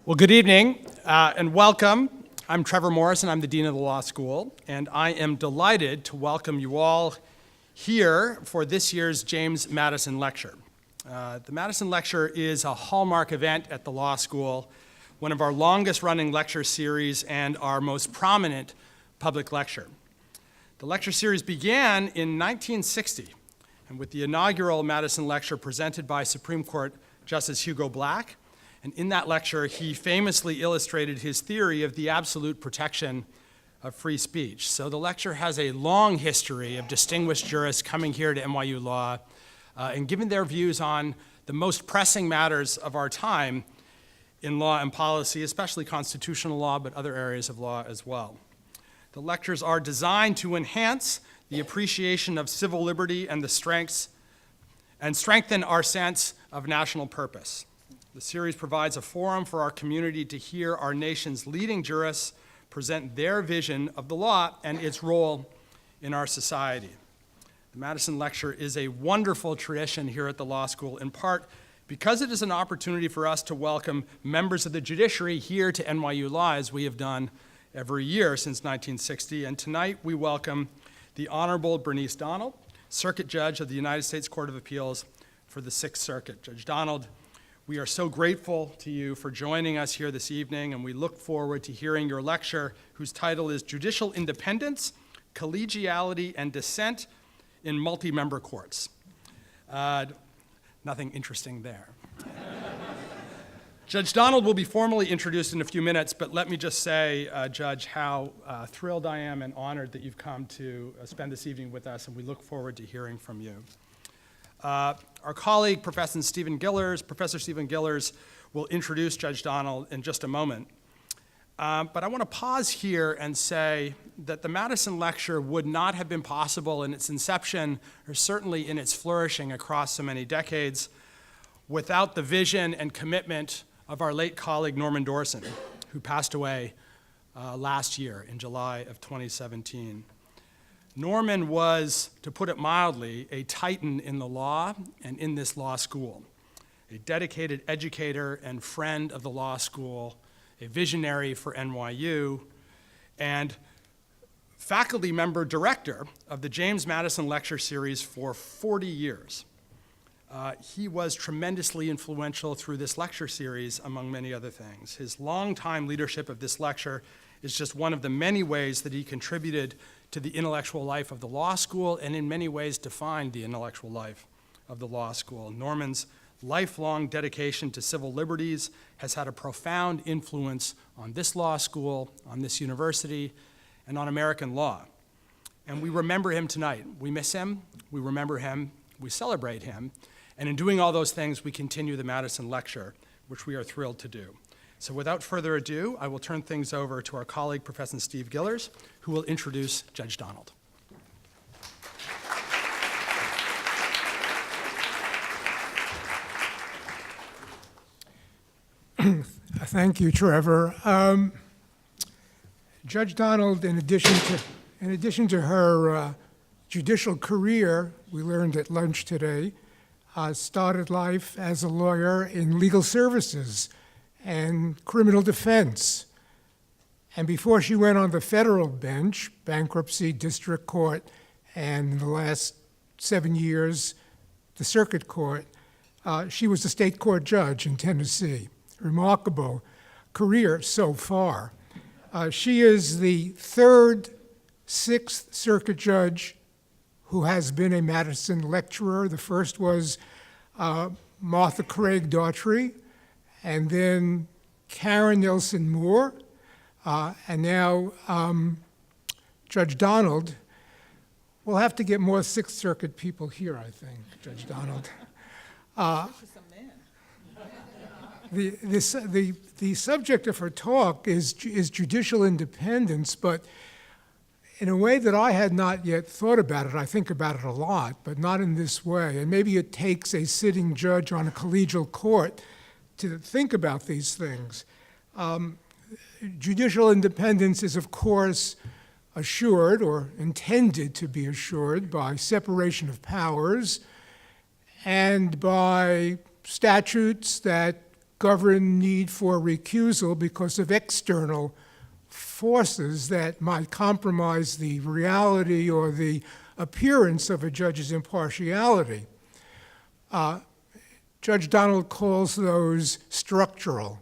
Well, good evening and welcome. I'm Trevor Morrison. I'm the Dean of the Law School, and I am delighted to welcome you all here for this year's James Madison Lecture. The Madison Lecture is a hallmark event at the Law School, one of our longest-running lecture series and our most prominent public lecture. The lecture series began in 1960, and with the inaugural Madison Lecture presented by Supreme Court Justice Hugo Black. And in that lecture, he famously illustrated his theory of the absolute protection of free speech. So the lecture has a long history of distinguished jurists coming here to NYU Law and giving their views on the most pressing matters of our time in law and policy, especially constitutional law, but other areas of law as well. The lectures are designed to enhance the appreciation of civil liberty and the strengths and strengthen our sense of national purpose. The series provides a forum for our community to hear our nation's leading jurists present their vision of the law and its role in our society. The Madison Lecture is a wonderful tradition here at the Law School, in part because it is an opportunity for us to welcome members of the judiciary here to NYU Law, as we have done every year since 1960. And tonight we welcome the Honorable Bernice Donald, Circuit Judge of the United States Court of Appeals for the Sixth Circuit. Judge Donald, we are so grateful to you for joining us here this evening, and we look forward to hearing your lecture, whose title is Judicial Independence, Collegiality, and Dissent in Multi-Member Courts. Nothing interesting there. Judge Donald will be formally introduced in a few minutes, but let me just say, Judge, how thrilled I am and honored that you've come to spend this evening with us, and we look forward to hearing from you. Our colleague, Professor Stephen Gillers, will introduce Judge Donald in just a moment. But I want to pause here and say that the Madison Lecture would not have been possible in its inception, or certainly in its flourishing across so many decades, without the vision and commitment of our late colleague, Norman Dorsey, who passed away last year in July of 2017. Norman was, to put it mildly, a titan in the law and in this law school, a dedicated educator and friend of the law school, a visionary for NYU, and faculty member director of the James Madison Lecture Series for 40 years. He was tremendously influential through this lecture series, among many other things. His longtime leadership of this lecture is just one of the many ways that he contributed to the intellectual life of the law school, and in many ways defined the intellectual life of the law school. Norman's lifelong dedication to civil liberties has had a profound influence on this law school, on this university, and on American law. And we remember him tonight. We miss him, we remember him, we celebrate him, and in doing all those things, we continue the Madison Lecture, which we are thrilled to do. So without further ado, I will turn things over to our colleague, Professor Steve Gillers, who will introduce Judge Donald. Thank you, Trevor. Judge Donald, in addition to her judicial career, we learned at lunch today, started life as a lawyer in legal services and criminal defense. And before she went on the federal bench, bankruptcy, district court, and in the last 7 years, the circuit court, she was a state court judge in Tennessee. Remarkable career so far. She is the third Sixth Circuit judge who has been a Madison lecturer. The first was Martha Craig Daughtry, and then Karen Nelson Moore, and now Judge Donald. We'll have to get more Sixth Circuit people here, I think, Judge Donald. The subject of her talk is judicial independence, but in a way that I had not yet thought about it. I think about it a lot, but not in this way. And maybe it takes a sitting judge on a collegial court to think about these things. Judicial independence is, of course, assured or intended to be assured by separation of powers and by statutes that govern need for recusal because of external forces that might compromise the reality or the appearance of a judge's impartiality. Judge Donald calls those structural.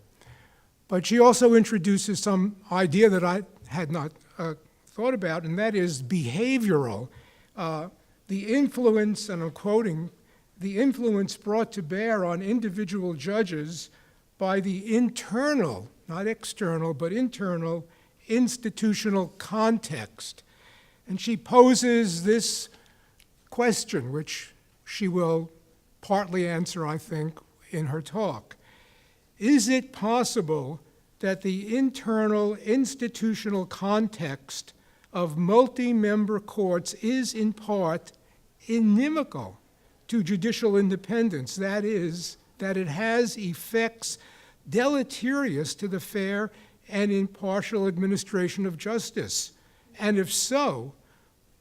But she also introduces some idea that I had not thought about, and that is behavioral. The influence, and I'm quoting, the influence brought to bear on individual judges by the internal, not external, but internal institutional context. And she poses this question, which she will partly answer, I think, in her talk. Is it possible that the internal institutional context of multi-member courts is in part inimical to judicial independence? That is, that it has effects deleterious to the fair and impartial administration of justice? And if so,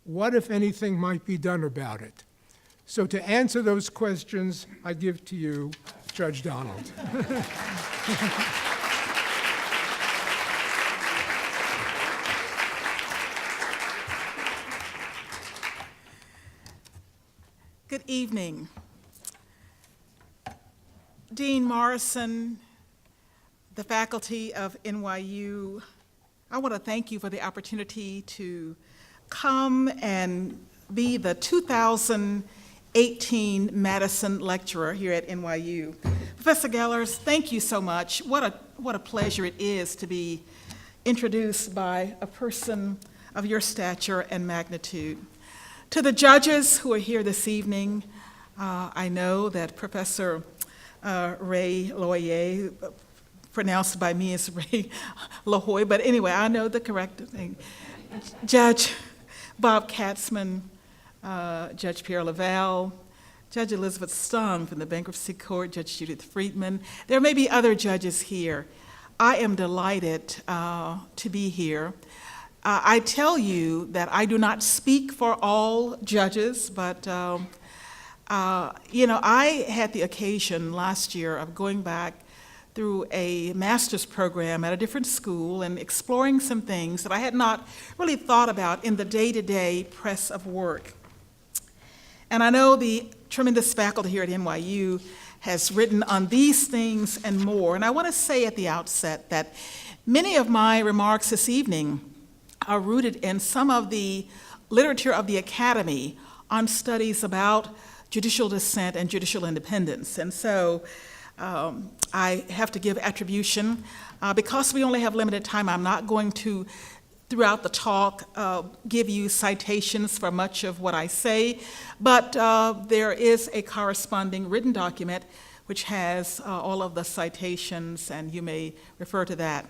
what, if anything, might be done about it? So to answer those questions, I give to you Judge Donald. Good evening. Dean Morrison, the faculty of NYU, I want to thank you for the opportunity to come and be the 2018 Madison Lecturer here at NYU. Professor Gellers, thank you so much. What a pleasure it is to be introduced by a person of your stature and magnitude. To the judges who are here this evening, I know that Professor Ray Loyer, pronounced by me as Ray LaHoy, but anyway, I know the correct thing. Judge Bob Katzman, Judge Pierre Laval, Judge Elizabeth Stung from the Bankruptcy Court, Judge Judith Friedman. There may be other judges here. I am delighted to be here. I tell you that I do not speak for all judges, but I had the occasion last year of going back through a master's program at a different school and exploring some things that I had not really thought about in the day-to-day press of work. And I know the tremendous faculty here at NYU has written on these things and more. And I want to say at the outset that many of my remarks this evening are rooted in some of the literature of the Academy on studies about judicial dissent and judicial independence. And so I have to give attribution. Because we only have limited time, I'm not going to, throughout the talk, give you citations for much of what I say, but there is a corresponding written document which has all of the citations, and you may refer to that.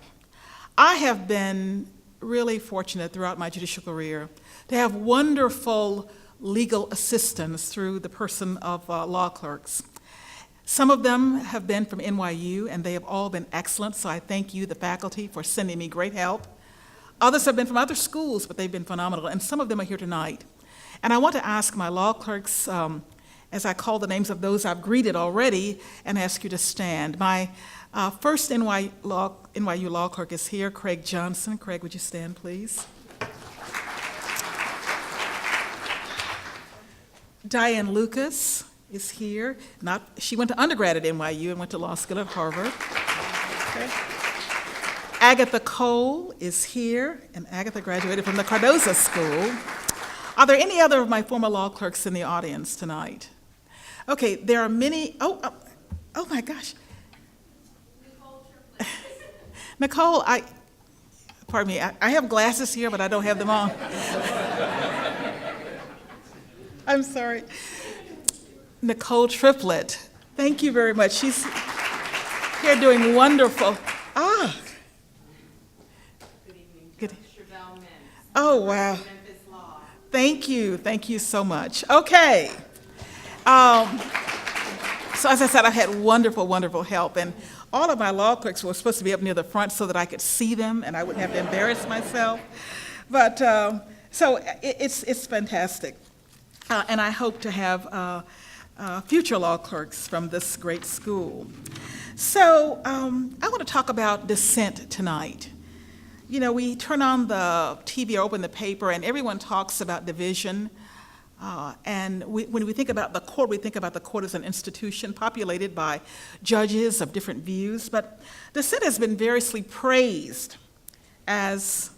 I have been really fortunate throughout my judicial career to have wonderful legal assistants through the person of law clerks. Some of them have been from NYU, and they have all been excellent, so I thank you, the faculty, for sending me great help. Others have been from other schools, but they've been phenomenal, and some of them are here tonight. And I want to ask my law clerks, as I call the names of those I've greeted already, and ask you to stand. My first NYU law clerk is here, Craig Johnson. Craig, would you stand, please? Diane Lucas is here. She went to undergrad at NYU and went to law school at Harvard. Okay. Agatha Cole is here, and Agatha graduated from the Cardozo School. Are there any other of my former law clerks in the audience tonight? Okay, there are many. Oh my gosh. Nicole, pardon me, I have glasses here, but I don't have them on. I'm sorry. Nicole Triplett, thank you very much. She's here doing wonderful. Good evening. Good. Chevelle Mintz. Oh, wow. Memphis Law. Thank you so much. Okay. So as I said, I've had wonderful help, and all of my law clerks were supposed to be up near the front so that I could see them and I wouldn't have to embarrass myself. But so it's fantastic, and I hope to have future law clerks from this great school. So I want to talk about dissent tonight. You know, we turn on the TV or open the paper, and everyone talks about division. When we think about the court, we think about the court as an institution populated by judges of different views. But dissent has been variously praised as,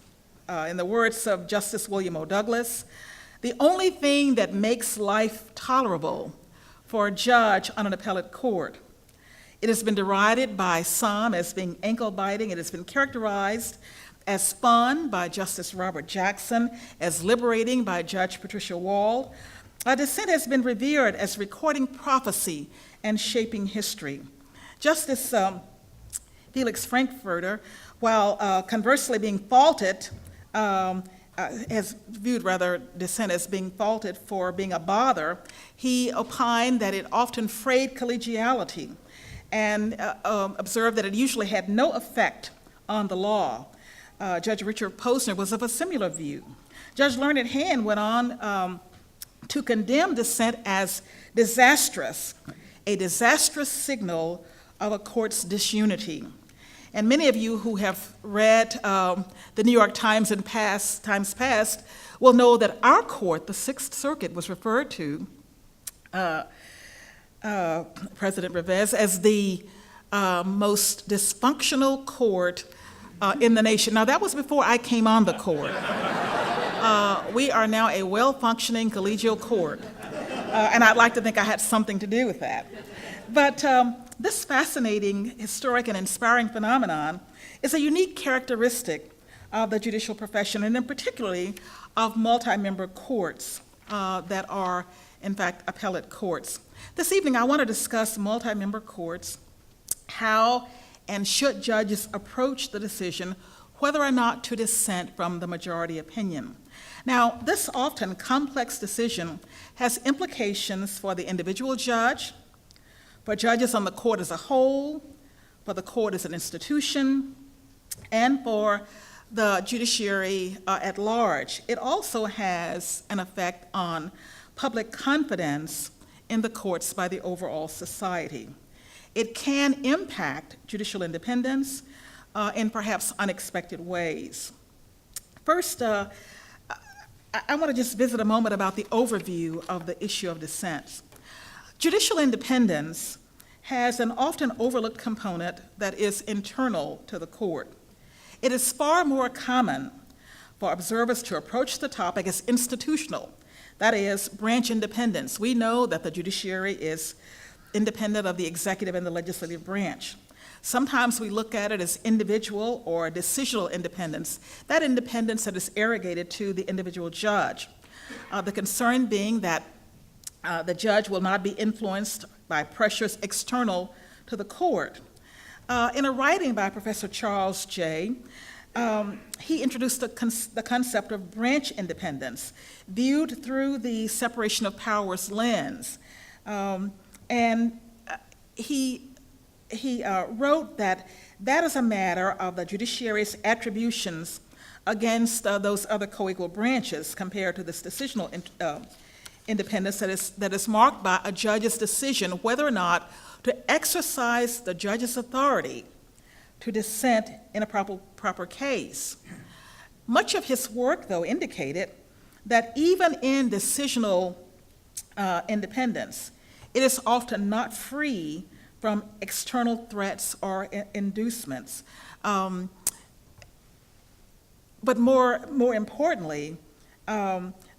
in the words of Justice William O. Douglas, the only thing that makes life tolerable for a judge on an appellate court. It has been derided by some as being ankle-biting. It has been characterized as fun by Justice Robert Jackson, as liberating by Judge Patricia Wald. Dissent has been revered as recording prophecy and shaping history. Justice Felix Frankfurter, while conversely being faulted, has viewed rather dissent as being faulted for being a bother, he opined that it often frayed collegiality and observed that it usually had no effect on the law. Judge Richard Posner was of a similar view. Judge Learned Hand went on to condemn dissent as disastrous, a disastrous signal of a court's disunity. And many of you who have read the New York Times in times past will know that our court, the Sixth Circuit, was referred to, President Revesz, as the most dysfunctional court in the nation. Now, that was before I came on the court. We are now a well-functioning collegial court, and I'd like to think I had something to do with that. But this fascinating, historic, and inspiring phenomenon is a unique characteristic of the judicial profession, and in particularly of multi-member courts that are, in fact, appellate courts. This evening, I want to discuss multi-member courts, how and should judges approach the decision whether or not to dissent from the majority opinion. Now, this often complex decision has implications for the individual judge, for judges on the court as a whole, for the court as an institution, and for the judiciary at large. It also has an effect on public confidence in the courts by the overall society. It can impact judicial independence in perhaps unexpected ways. First, I want to just visit a moment about the overview of the issue of dissent. Judicial independence has an often overlooked component that is internal to the court. It is far more common for observers to approach the topic as institutional, that is, branch independence. We know that the judiciary is independent of the executive and the legislative branch. Sometimes we look at it as individual or decisional independence, that independence that is arrogated to the individual judge. The concern being that the judge will not be influenced by pressures external to the court. In a writing by Professor Charles Jay, he introduced the concept of branch independence, viewed through the separation of powers lens. He wrote that that is a matter of the judiciary's attributions against those other co-equal branches compared to this decisional independence that is marked by a judge's decision whether or not to exercise the judge's authority to dissent in a proper case. Much of his work, though, indicated that even in decisional independence, it is often not free from external threats or inducements. But more importantly,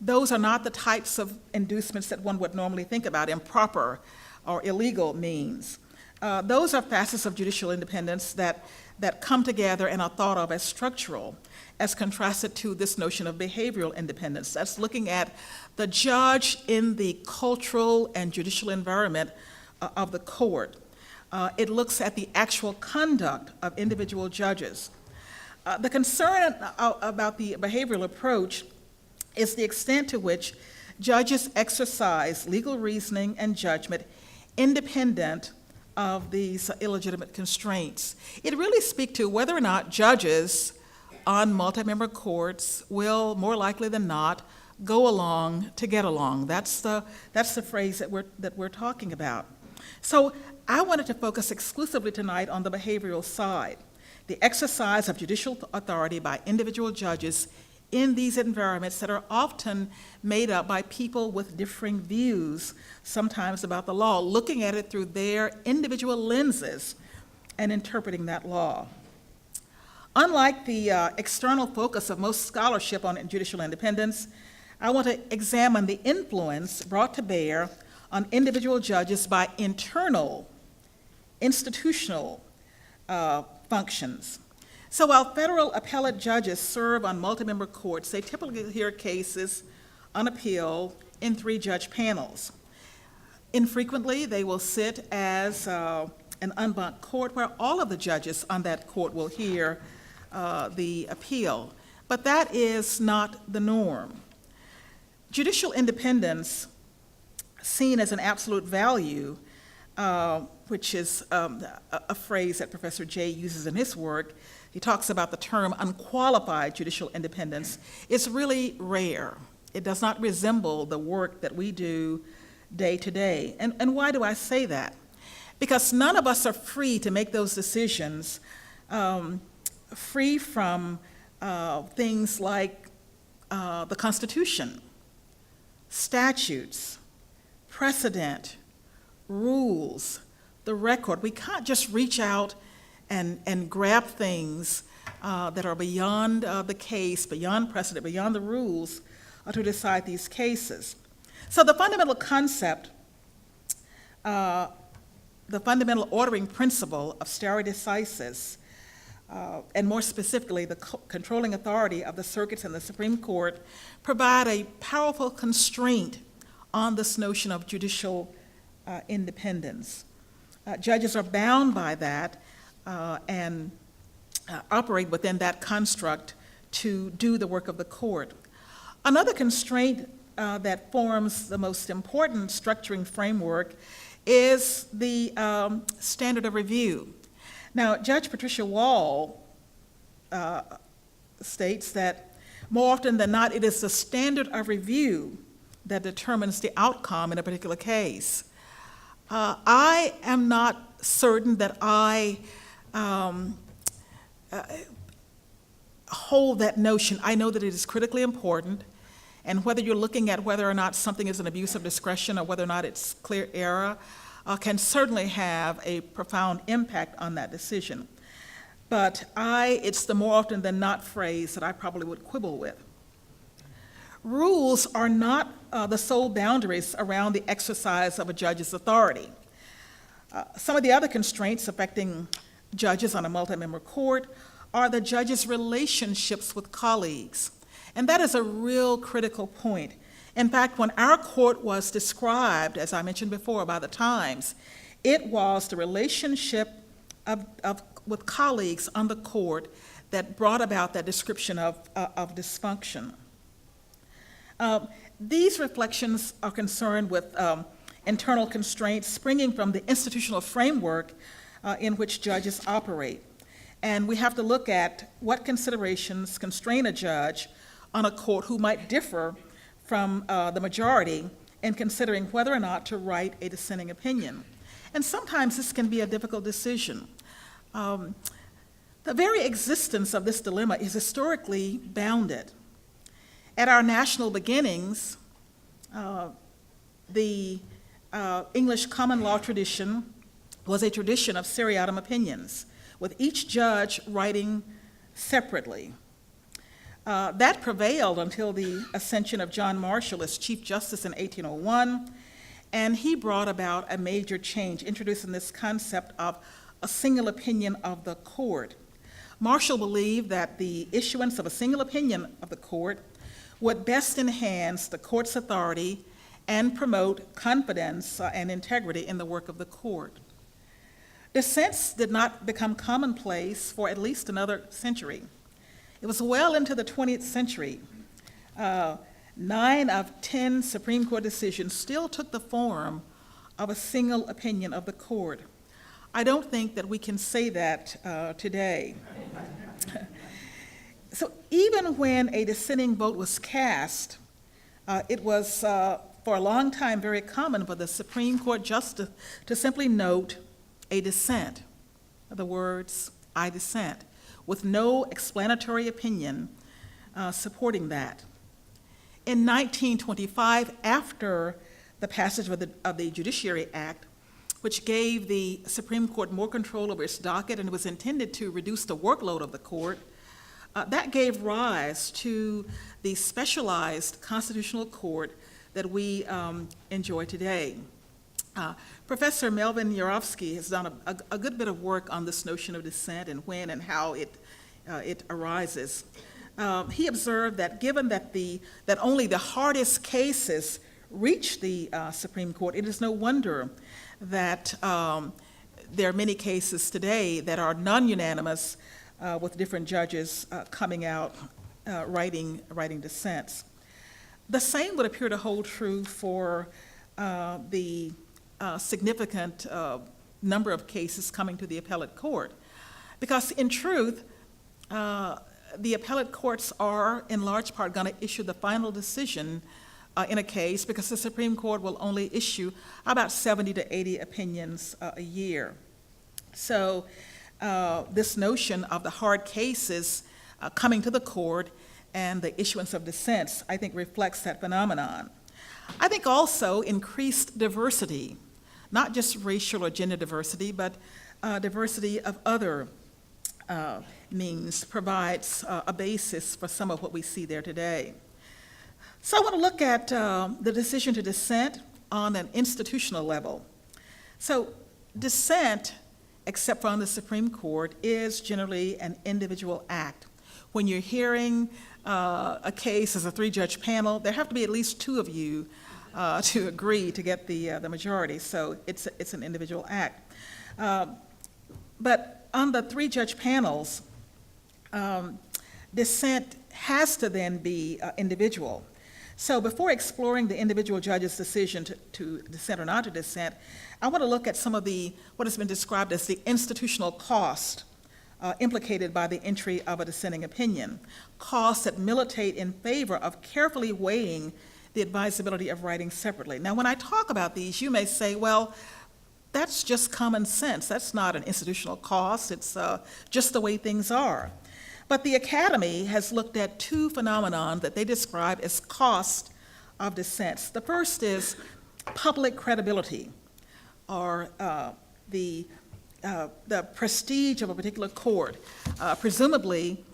those are not the types of inducements that one would normally think about, improper or illegal means. Those are facets of judicial independence that come together and are thought of as structural, as contrasted to this notion of behavioral independence. That's looking at the judge in the cultural and judicial environment of the court. It looks at the actual conduct of individual judges. The concern about the behavioral approach is the extent to which judges exercise legal reasoning and judgment independent of these illegitimate constraints. It really speaks to whether or not judges on multi-member courts will, more likely than not, go along to get along. That's the phrase that we're talking about. So I wanted to focus exclusively tonight on the behavioral side, the exercise of judicial authority by individual judges in these environments that are often made up by people with differing views, sometimes about the law, looking at it through their individual lenses and interpreting that law. Unlike the external focus of most scholarship on judicial independence, I want to examine the influence brought to bear on individual judges by internal, institutional functions. So while federal appellate judges serve on multi-member courts, they typically hear cases on appeal in 3-judge panels. Infrequently, they will sit as an en banc court where all of the judges on that court will hear the appeal. But that is not the norm. Judicial independence, seen as an absolute value, which is a phrase that Professor Jay uses in his work. He talks about the term unqualified judicial independence. It's really rare. It does not resemble the work that we do day to day. And why do I say that? Because none of us are free to make those decisions, free from things like the Constitution, statutes, precedent, rules, the record. We can't just reach out and grab things that are beyond the case, beyond precedent, beyond the rules to decide these cases. So the fundamental concept, the fundamental ordering principle of stare decisis, and more specifically the controlling authority of the circuits and the Supreme Court, provide a powerful constraint on this notion of judicial independence. Judges are bound by that and operate within that construct to do the work of the court. Another constraint that forms the most important structuring framework is the standard of review. Now, Judge Patricia Wall states that more often than not, it is the standard of review that determines the outcome in a particular case. I am not certain that I hold that notion. I know that it is critically important, and whether you're looking at whether or not something is an abuse of discretion or whether or not it's clear error, can certainly have a profound impact on that decision. But it's the more often than not phrase that I probably would quibble with. Rules are not the sole boundaries around the exercise of a judge's authority. Some of the other constraints affecting judges on a multi-member court are the judge's relationships with colleagues. And that is a real critical point. In fact, when our court was described, as I mentioned before, by the Times, it was the relationship with colleagues on the court that brought about that description of dysfunction. These reflections are concerned with internal constraints springing from the institutional framework in which judges operate. And we have to look at what considerations constrain a judge on a court who might differ from the majority in considering whether or not to write a dissenting opinion. And sometimes this can be a difficult decision. The very existence of this dilemma is historically bounded. At our national beginnings, the English common law tradition was a tradition of seriatim opinions, with each judge writing separately. That prevailed until the ascension of John Marshall as Chief Justice in 1801, and he brought about a major change, introducing this concept of a single opinion of the court. Marshall believed that the issuance of a single opinion of the court would best enhance the court's authority and promote confidence and integrity in the work of the court. Dissents did not become commonplace for at least another century. It was well into the 20th century. 9 of 10 Supreme Court decisions still took the form of a single opinion of the court. I don't think that we can say that today. So even when a dissenting vote was cast, it was for a long time very common for the Supreme Court justice to simply note a dissent, the words, "I dissent," with no explanatory opinion supporting that. In 1925, after the passage of the Judiciary Act, which gave the Supreme Court more control over its docket and was intended to reduce the workload of the court, that gave rise to the specialized constitutional court that we enjoy today. Professor Melvin Yarovsky has done a good bit of work on this notion of dissent and when and how it arises. He observed that given that only the hardest cases reach the Supreme Court, it is no wonder that there are many cases today that are non-unanimous with different judges coming out writing dissents. The same would appear to hold true for the significant number of cases coming to the appellate court, because in truth, the appellate courts are in large part going to issue the final decision in a case, because the Supreme Court will only issue about 70 to 80 opinions a year. So this notion of the hard cases coming to the court and the issuance of dissents, I think, reflects that phenomenon. I think also increased diversity, not just racial or gender diversity, but diversity of other means, provides a basis for some of what we see there today. So I want to look at the decision to dissent on an institutional level. So dissent, except for on the Supreme Court, is generally an individual act. When you're hearing a case as a three-judge panel, there have to be at least two of you to agree to get the majority. So it's an individual act. But on the three-judge panels, dissent has to then be individual. So before exploring the individual judge's decision to dissent or not to dissent, I want to look at some of what has been described as the institutional cost implicated by the entry of a dissenting opinion, costs that militate in favor of carefully weighing the advisability of writing separately. Now, when I talk about these, you may say, well, that's just common sense. That's not an institutional cost. It's just the way things are. But the Academy has looked at two phenomena that they describe as cost of dissents. The first is public credibility, or the prestige of a particular court. Presumably,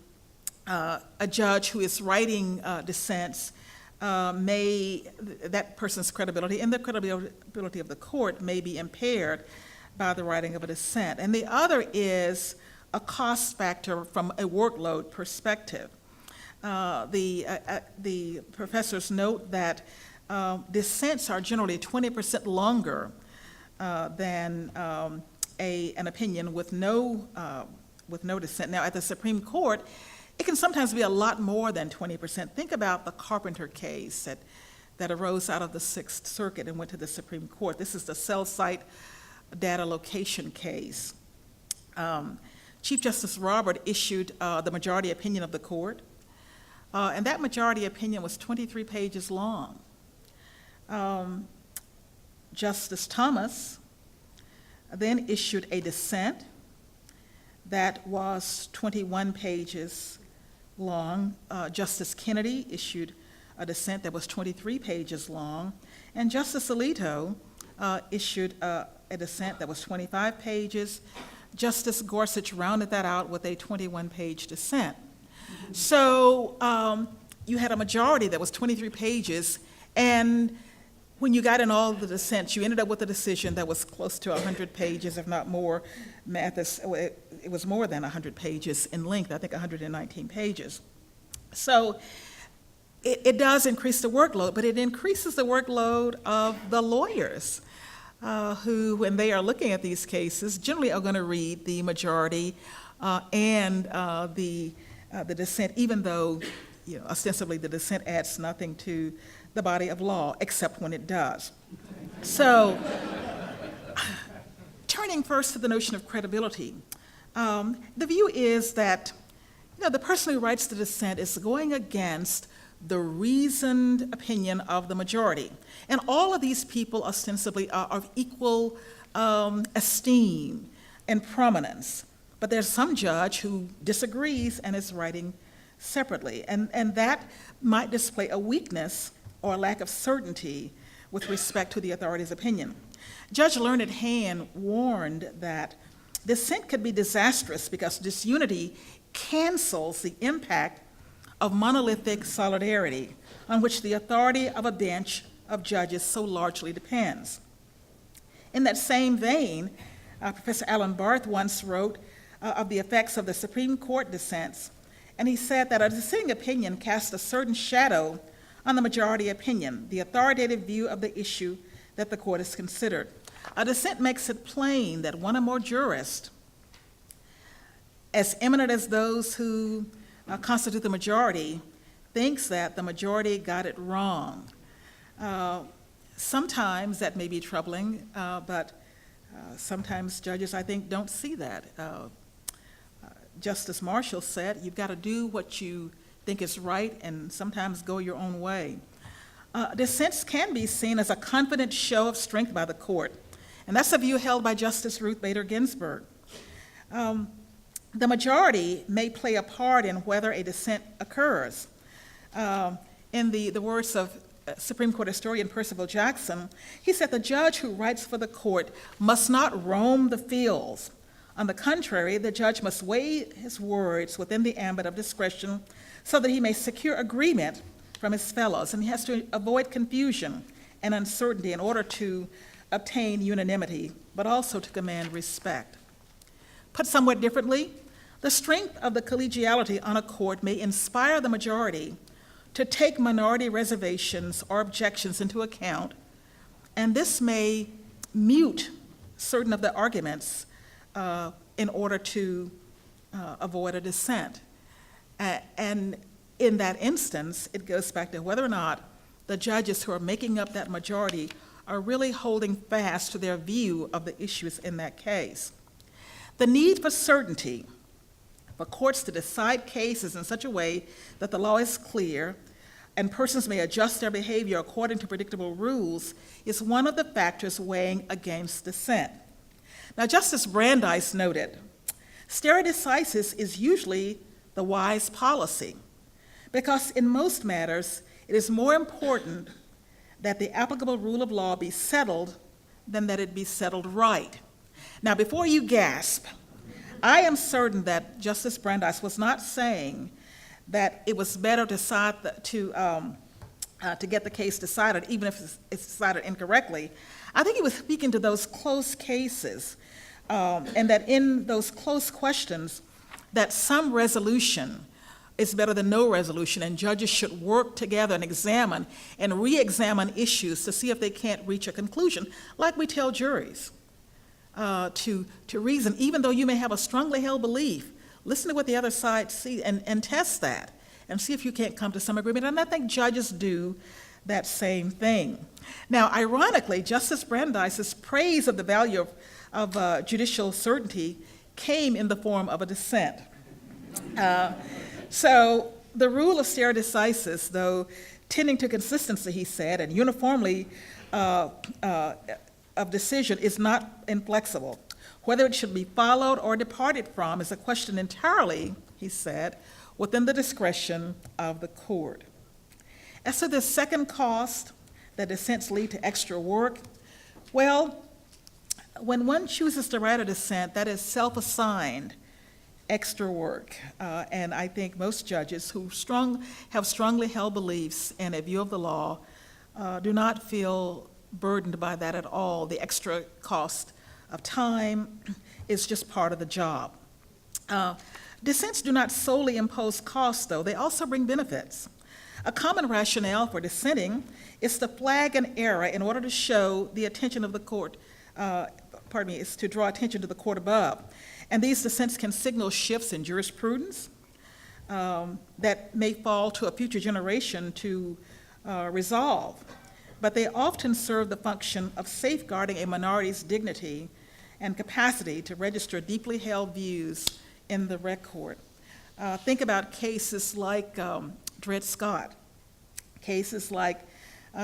a judge who is writing dissents that person's credibility and the credibility of the court may be impaired by the writing of a dissent. And the other is a cost factor from a workload perspective. The professors note that dissents are generally 20% longer than an opinion with no dissent. Now, at the Supreme Court, it can sometimes be a lot more than 20%. Think about the Carpenter case that arose out of the Sixth Circuit and went to the Supreme Court. This is the cell site data location case. Chief Justice Robert issued the majority opinion of the court, and that majority opinion was 23 pages long. Justice Thomas then issued a dissent that was 21 pages long. Justice Kennedy issued a dissent that was 23 pages long, and Justice Alito issued a dissent that was 25 pages. Justice Gorsuch rounded that out with a 21-page dissent. So you had a majority that was 23 pages, and when you got in all the dissents, you ended up with a decision that was close to 100 pages, if not more. Mathis, it was more than 100 pages in length, I think 119 pages. So it does increase the workload, but it increases the workload of the lawyers who, when they are looking at these cases, generally are going to read the majority and the dissent, even though, ostensibly the dissent adds nothing to the body of law, except when it does. So, turning first to the notion of credibility, the view is that the person who writes the dissent is going against the reasoned opinion of the majority. And all of these people ostensibly are of equal esteem and prominence. But there's some judge who disagrees and is writing separately. And that might display a weakness or a lack of certainty with respect to the authority's opinion. Judge Learned Hand warned that dissent could be disastrous because disunity cancels the impact of monolithic solidarity on which the authority of a bench of judges so largely depends. In that same vein, Professor Alan Barth once wrote of the effects of the Supreme Court dissents, and he said that a dissenting opinion casts a certain shadow on the majority opinion, the authoritative view of the issue that the court has considered. A dissent makes it plain that one or more jurists, as eminent as those who constitute the majority, thinks that the majority got it wrong. Sometimes that may be troubling, but sometimes judges, I think, don't see that. Justice Marshall said, you've got to do what you think is right and sometimes go your own way. Dissents can be seen as a confident show of strength by the court, and that's a view held by Justice Ruth Bader Ginsburg. The majority may play a part in whether a dissent occurs. In the words of Supreme Court historian Percival Jackson, he said the judge who writes for the court must not roam the fields. On the contrary, the judge must weigh his words within the ambit of discretion so that he may secure agreement from his fellows, and he has to avoid confusion and uncertainty in order to obtain unanimity, but also to command respect. Put somewhat differently, the strength of the collegiality on a court may inspire the majority to take minority reservations or objections into account, and this may mute certain of the arguments in order to avoid a dissent. And in that instance, it goes back to whether or not the judges who are making up that majority are really holding fast to their view of the issues in that case. The need for certainty for courts to decide cases in such a way that the law is clear and persons may adjust their behavior according to predictable rules is one of the factors weighing against dissent. Now, Justice Brandeis noted, stare decisis is usually the wise policy because in most matters, it is more important that the applicable rule of law be settled than that it be settled right. Now, before you gasp, I am certain that Justice Brandeis was not saying that it was better to get the case decided, even if it's decided incorrectly. I think he was speaking to those close cases, and that in those close questions, that some resolution is better than no resolution, and judges should work together and examine and re-examine issues to see if they can't reach a conclusion, like we tell juries to reason, even though you may have a strongly held belief. Listen to what the other side sees and test that and see if you can't come to some agreement. And I think judges do that same thing. Now, ironically, Justice Brandeis's praise of the value of judicial certainty came in the form of a dissent. So the rule of stare decisis, though tending to consistency, he said, and uniformly of decision, is not inflexible. Whether it should be followed or departed from is a question entirely, he said, within the discretion of the court. As to the second cost, that dissents lead to extra work, well, when one chooses to write a dissent, that is self-assigned extra work. And I think most judges who have strongly held beliefs and a view of the law do not feel burdened by that at all. The extra cost of time is just part of the job. Dissents do not solely impose costs, though. They also bring benefits. A common rationale for dissenting is to flag an error in order to show the attention of the court, is to draw attention to the court above. And these dissents can signal shifts in jurisprudence that may fall to a future generation to resolve. But they often serve the function of safeguarding a minority's dignity and capacity to register deeply held views in the record. Think about cases like Dred Scott, cases like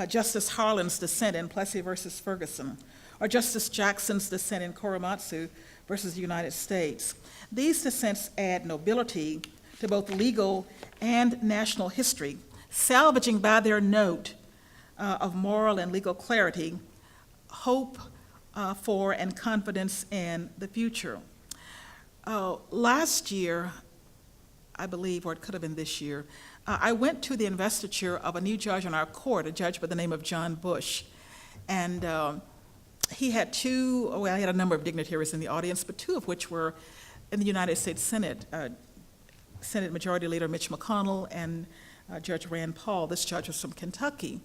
Justice Harlan's dissent in Plessy versus Ferguson, or Justice Jackson's dissent in Korematsu versus the United States. These dissents add nobility to both legal and national history, salvaging by their note of moral and legal clarity, hope for and confidence in the future. Last year, I believe, or it could have been this year, I went to the investiture of a new judge on our court, a judge by the name of John Bush. And he had he had a number of dignitaries in the audience, but two of which were in the United States Senate, Senate Majority Leader Mitch McConnell and Judge Rand Paul. This judge was from Kentucky.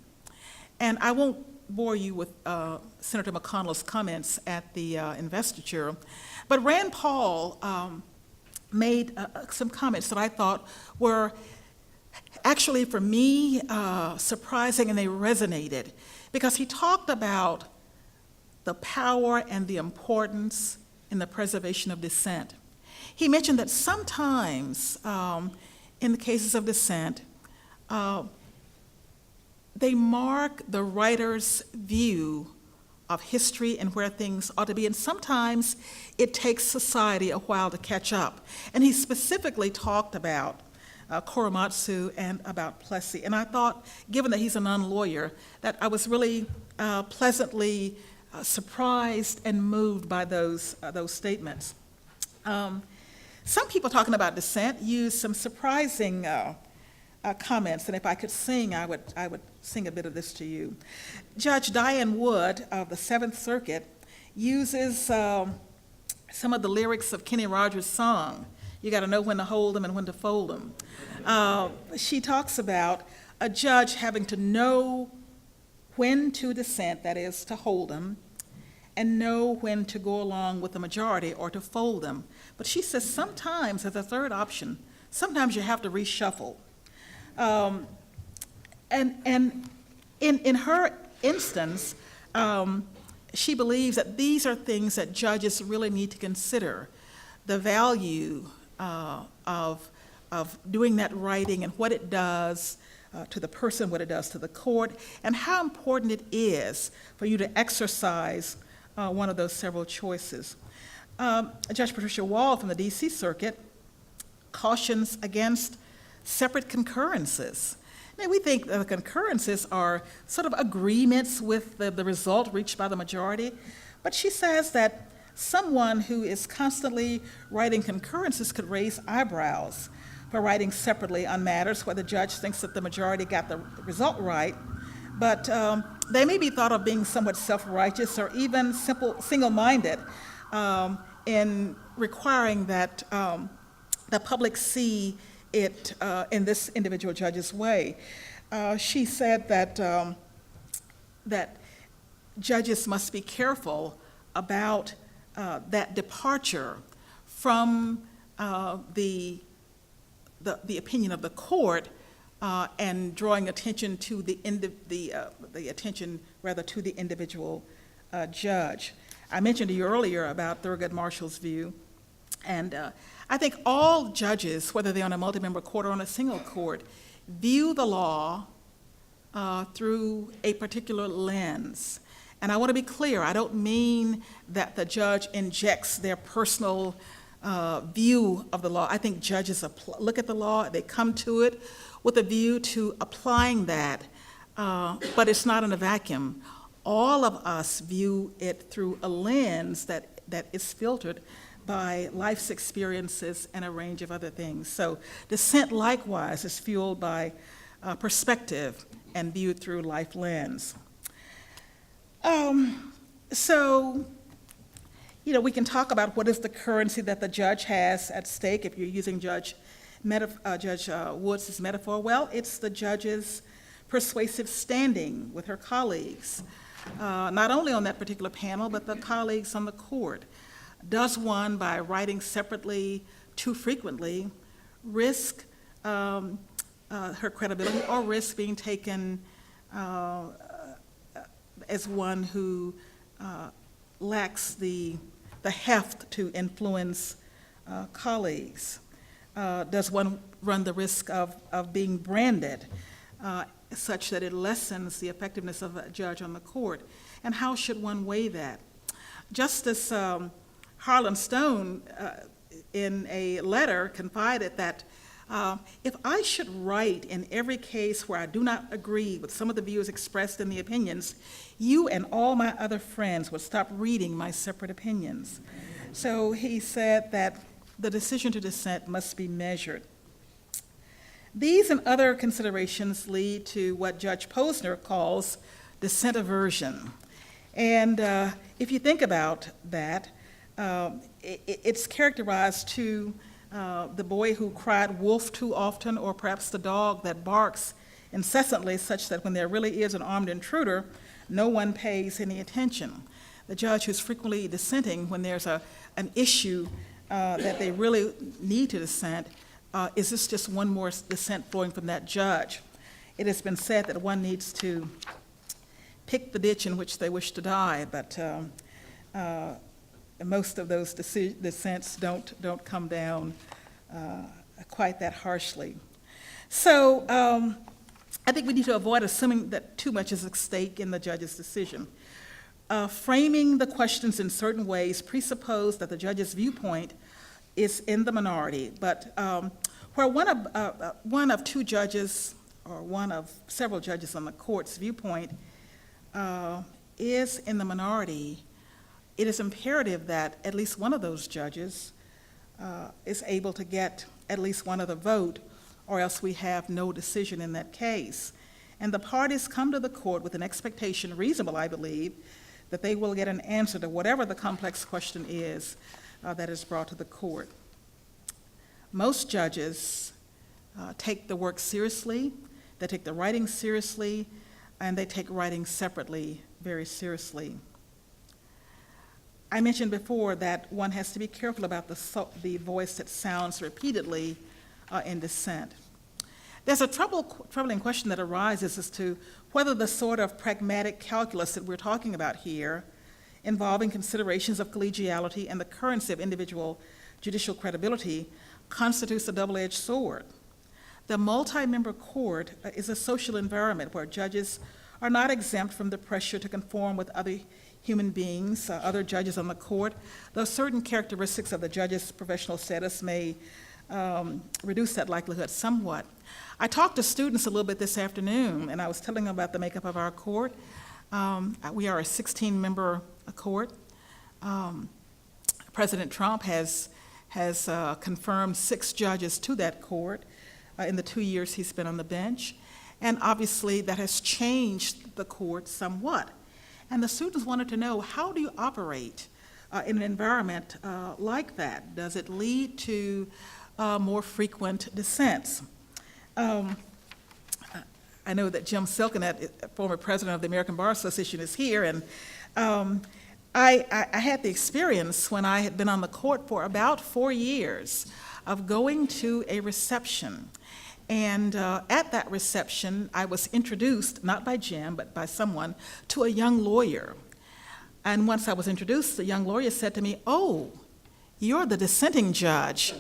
And I won't bore you with Senator McConnell's comments at the investiture, but Rand Paul made some comments that I thought were actually, for me, surprising, and they resonated, because he talked about the power and the importance in the preservation of dissent. He mentioned that sometimes, in the cases of dissent, they mark the writer's view of history and where things ought to be, and sometimes it takes society a while to catch up. And he specifically talked about Korematsu and about Plessy. And I thought, given that he's a non-lawyer, that I was really pleasantly surprised and moved by those statements. Some people talking about dissent use some surprising comments, and if I could sing, I would sing a bit of this to you. Judge Diane Wood of the Seventh Circuit uses some of the lyrics of Kenny Rogers' song, "You Got to Know When to Hold 'Em and When to Fold 'Em." She talks about a judge having to know when to dissent, that is, to hold them, and know when to go along with the majority or to fold them. But she says sometimes, as a third option, sometimes you have to reshuffle. And in her instance, she believes that these are things that judges really need to consider, the value of doing that writing and what it does to the person, what it does to the court, and how important it is for you to exercise one of those several choices. Judge Patricia Wall from the D.C. Circuit cautions against separate concurrences. Now, we think the concurrences are sort of agreements with the result reached by the majority, but she says that someone who is constantly writing concurrences could raise eyebrows for writing separately on matters where the judge thinks that the majority got the result right, but they may be thought of being somewhat self-righteous or even single-minded in requiring that the public see it in this individual judge's way. She said that judges must be careful about that departure from the opinion of the court and drawing attention to the attention rather to the individual judge. I mentioned to you earlier about Thurgood Marshall's view, and I think all judges, whether they're on a multi-member court or on a single court, view the law through a particular lens. And I want to be clear, I don't mean that the judge injects their personal view of the law. I think judges look at the law, they come to it with a view to applying that, but it's not in a vacuum. All of us view it through a lens that is filtered by life's experiences and a range of other things. So dissent likewise is fueled by perspective and viewed through life lens. So, we can talk about what is the currency that the judge has at stake. If you're using Judge Woods' metaphor, well, it's the judge's persuasive standing with her colleagues, not only on that particular panel, but the colleagues on the court. Does one, by writing separately too frequently, risk her credibility or risk being taken as one who lacks the heft to influence colleagues? Does one run the risk of being branded such that it lessens the effectiveness of a judge on the court? And how should one weigh that? Justice Harlan Stone, in a letter, confided that if I should write in every case where I do not agree with some of the views expressed in the opinions, you and all my other friends would stop reading my separate opinions. So he said that the decision to dissent must be measured. These and other considerations lead to what Judge Posner calls dissent aversion. And if you think about that, it's characterized to the boy who cried wolf too often, or perhaps the dog that barks incessantly, such that when there really is an armed intruder, no one pays any attention. The judge who's frequently dissenting when there's an issue that they really need to dissent, is this just one more dissent flowing from that judge? It has been said that one needs to pick the ditch in which they wish to die, but most of those dissents don't come down quite that harshly. So I think we need to avoid assuming that too much is at stake in the judge's decision. Framing the questions in certain ways presuppose that the judge's viewpoint is in the minority, but where one of two judges or one of several judges on the court's viewpoint is in the minority, it is imperative that at least one of those judges is able to get at least one other vote, or else we have no decision in that case. And the parties come to the court with an expectation, reasonable, I believe, that they will get an answer to whatever the complex question is that is brought to the court. Most judges take the work seriously, they take the writing seriously, and they take writing separately very seriously. I mentioned before that one has to be careful about the voice that sounds repeatedly in dissent. There's a troubling question that arises as to whether the sort of pragmatic calculus that we're talking about here, involving considerations of collegiality and the currency of individual judicial credibility, constitutes a double-edged sword. The multi-member court is a social environment where judges are not exempt from the pressure to conform with other human beings, other judges on the court, though certain characteristics of the judge's professional status may reduce that likelihood somewhat. I talked to students a little bit this afternoon, and I was telling them about the makeup of our court. We are a 16-member court. President Trump has confirmed 6 judges to that court in the 2 years he's been on the bench. And obviously, that has changed the court somewhat. And the students wanted to know, how do you operate in an environment like that? Does it lead to more frequent dissents? I know that Jim Silkenet, former president of the American Bar Association, is here, and I had the experience when I had been on the court for about 4 years of going to a reception. And at that reception, I was introduced, not by Jim, but by someone, to a young lawyer. And once I was introduced, the young lawyer said to me, "Oh, you're the dissenting judge."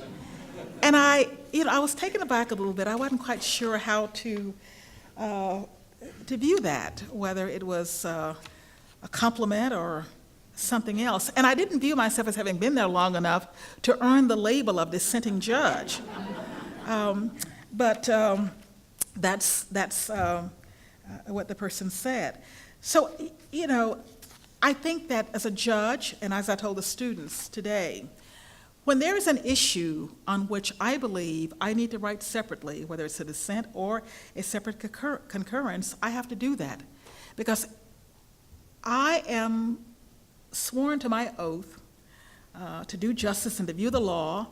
And I was taken aback a little bit. I wasn't quite sure how to view that, whether it was a compliment or something else. And I didn't view myself as having been there long enough to earn the label of dissenting judge. But that's what the person said. So, I think that as a judge, and as I told the students today, when there is an issue on which I believe I need to write separately, whether it's a dissent or a separate concurrence, I have to do that. Because I am sworn to my oath to do justice and to view the law.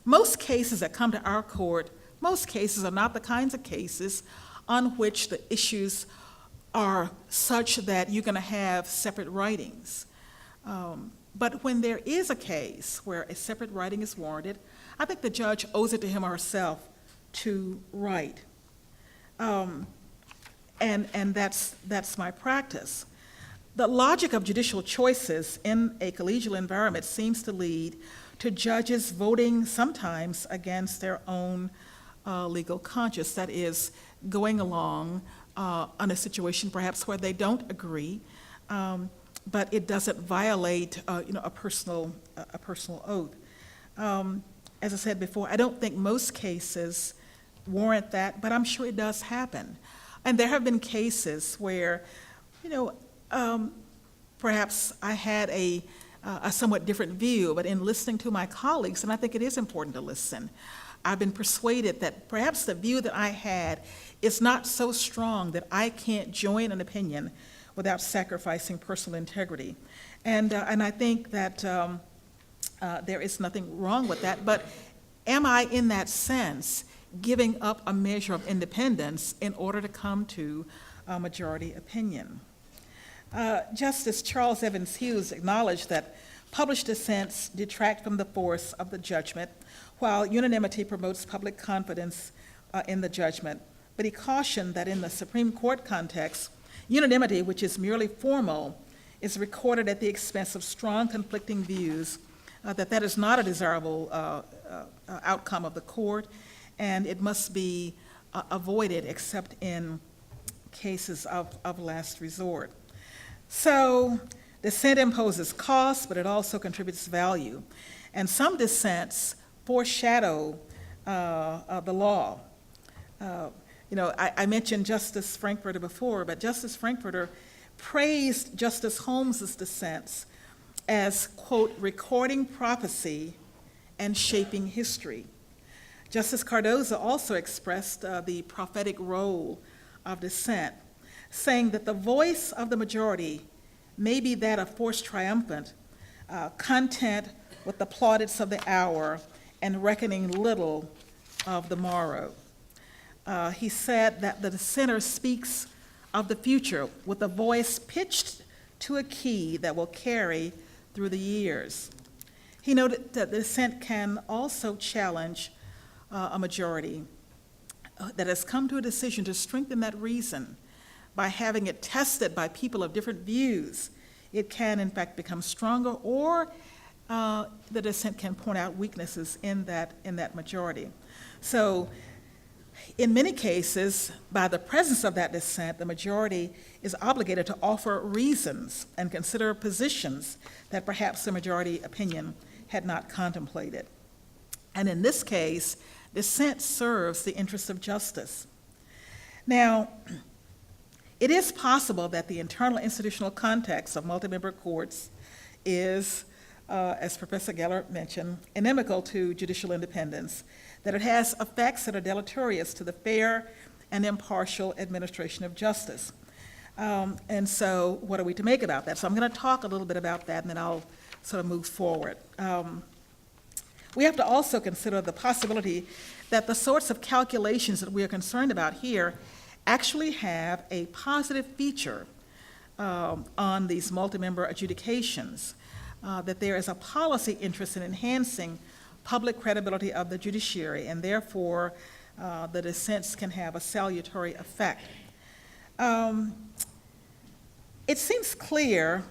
Most cases that come to our court, most cases are not the kinds of cases on which the issues are such that you're going to have separate writings. But when there is a case where a separate writing is warranted, I think the judge owes it to him or herself to write. And that's my practice. The logic of judicial choices in a collegial environment seems to lead to judges voting sometimes against their own legal conscience, that is, going along on a situation perhaps where they don't agree, but it doesn't violate, a personal oath. As I said before, I don't think most cases warrant that, but I'm sure it does happen. And there have been cases where, perhaps I had a somewhat different view, but in listening to my colleagues, and I think it is important to listen, I've been persuaded that perhaps the view that I had is not so strong that I can't join an opinion without sacrificing personal integrity. And I think that there is nothing wrong with that, but am I, in that sense, giving up a measure of independence in order to come to a majority opinion? Justice Charles Evans Hughes acknowledged that published dissents detract from the force of the judgment, while unanimity promotes public confidence in the judgment. But he cautioned that in the Supreme Court context, unanimity, which is merely formal, is recorded at the expense of strong conflicting views, that is not a desirable outcome of the court, and it must be avoided except in cases of last resort. So dissent imposes cost, but it also contributes value. And some dissents foreshadow the law. I mentioned Justice Frankfurter before, but Justice Frankfurter praised Justice Holmes's dissents as, quote, recording prophecy and shaping history. Justice Cardozo also expressed the prophetic role of dissent, saying that the voice of the majority may be that of force triumphant, content with the plaudits of the hour, and reckoning little of the morrow. He said that the dissenter speaks of the future with a voice pitched to a key that will carry through the years. He noted that the dissent can also challenge a majority that has come to a decision to strengthen that reason by having it tested by people of different views. It can, in fact, become stronger, or the dissent can point out weaknesses in that majority. So, in many cases, by the presence of that dissent, the majority is obligated to offer reasons and consider positions that perhaps the majority opinion had not contemplated. And in this case, dissent serves the interests of justice. Now, it is possible that the internal institutional context of multi-member courts is, as Professor Geller mentioned, inimical to judicial independence, that it has effects that are deleterious to the fair and impartial administration of justice. And so what are we to make about that? So I'm going to talk a little bit about that, and then I'll sort of move forward. We have to also consider the possibility that the sorts of calculations that we are concerned about here actually have a positive feature on these multi-member adjudications, that there is a policy interest in enhancing public credibility of the judiciary, and therefore the dissents can have a salutary effect. It seems clear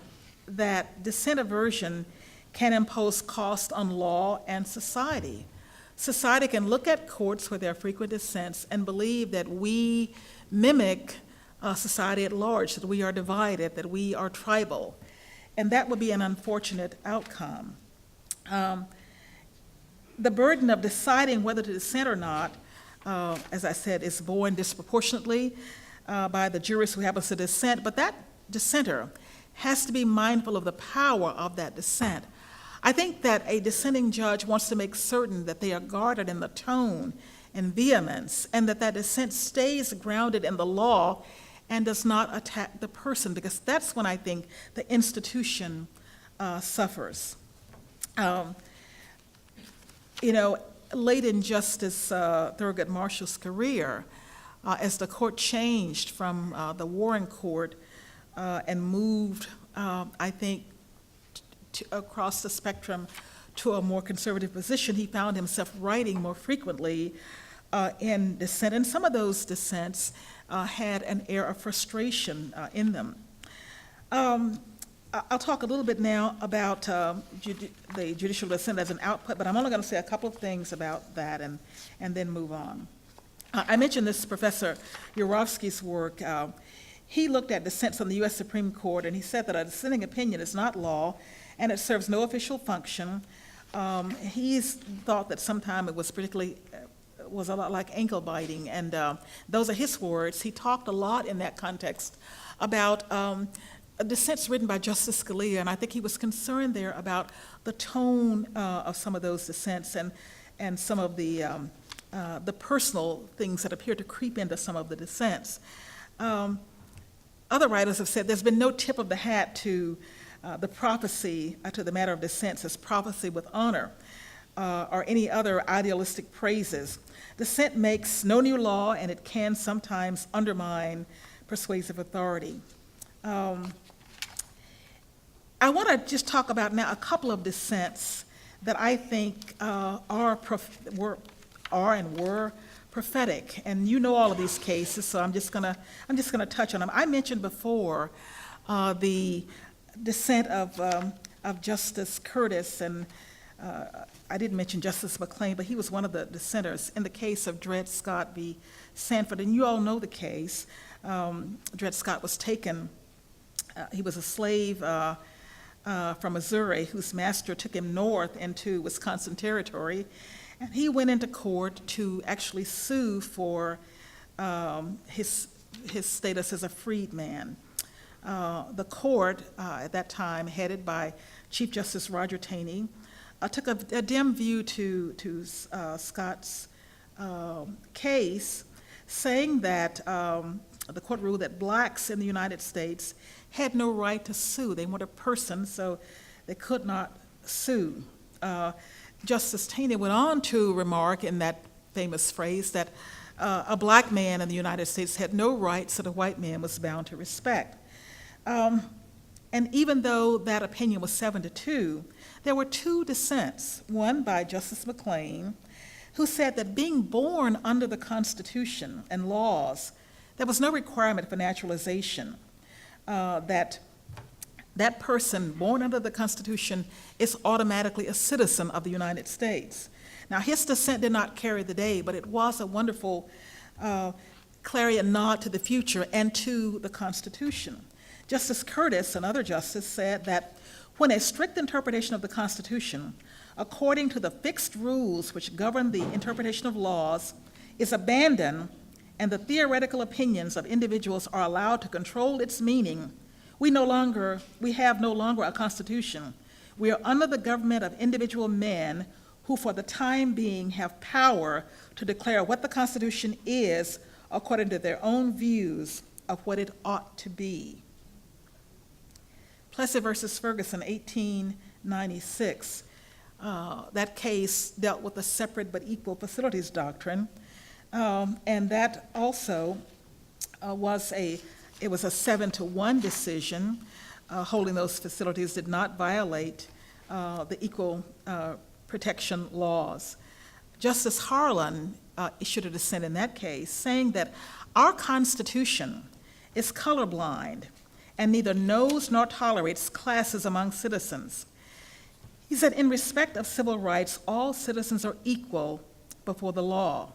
that dissent aversion can impose cost on law and society. Society can look at courts where there are frequent dissents and believe that we mimic society at large, that we are divided, that we are tribal, and that would be an unfortunate outcome. The burden of deciding whether to dissent or not, as I said, is borne disproportionately by the jurist who happens to dissent, but that dissenter has to be mindful of the power of that dissent. I think that a dissenting judge wants to make certain that they are guarded in the tone and vehemence, and that dissent stays grounded in the law and does not attack the person, because that's when I think the institution suffers. Late in Justice Thurgood Marshall's career, as the court changed from the Warren Court and moved, I think, across the spectrum to a more conservative position, he found himself writing more frequently in dissent, and some of those dissents had an air of frustration in them. I'll talk a little bit now about the judicial dissent as an output, but I'm only going to say a couple of things about that and then move on. I mentioned this Professor Urofsky's work. he looked at dissents on the U.S. Supreme Court, and he said that a dissenting opinion is not law, and it serves no official function. He's thought that sometime it was particularly, was a lot like ankle biting, and those are his words. He talked a lot in that context about dissents written by Justice Scalia, and I think he was concerned there about the tone of some of those dissents and some of the personal things that appear to creep into some of the dissents. Other writers have said there's been no tip of the hat to the prophecy, to the matter of dissents as prophecy with honor, or any other idealistic praises. Dissent makes no new law, and it can sometimes undermine persuasive authority. I want to just talk about now a couple of dissents that I think were prophetic, and you know all of these cases, so I'm just gonna touch on them. I mentioned before the dissent of Justice Curtis, and I didn't mention Justice McClain, but he was one of the dissenters in the case of Dred Scott v. Sanford, and you all know the case. Dred Scott was taken. He was a slave from Missouri whose master took him north into Wisconsin Territory, and he went into court to actually sue for his status as a freedman. The court at that time, headed by Chief Justice Roger Taney, took a dim view to Scott's case, saying that the court ruled that blacks in the United States had no right to sue. They weren't a person, so they could not sue. Justice Taney went on to remark in that famous phrase that a black man in the United States had no rights that a white man was bound to respect. And even though that opinion was 7-2, there were two dissents, one by Justice McClain, who said that being born under the Constitution and laws, there was no requirement for naturalization, that person born under the Constitution is automatically a citizen of the United States. Now, his dissent did not carry the day, but it was a wonderful clarion nod to the future and to the Constitution. Justice Curtis, another justice, said that when a strict interpretation of the Constitution, according to the fixed rules which govern the interpretation of laws, is abandoned and the theoretical opinions of individuals are allowed to control its meaning, we have no longer a Constitution. We are under the government of individual men who for the time being have power to declare what the Constitution is according to their own views of what it ought to be. Plessy versus Ferguson, 1896. That case dealt with the separate but equal facilities doctrine, and that also was a 7-1 decision, holding those facilities did not violate the equal protection laws. Justice Harlan issued a dissent in that case, saying that our Constitution is colorblind and neither knows nor tolerates classes among citizens. He said, in respect of civil rights, all citizens are equal before the law.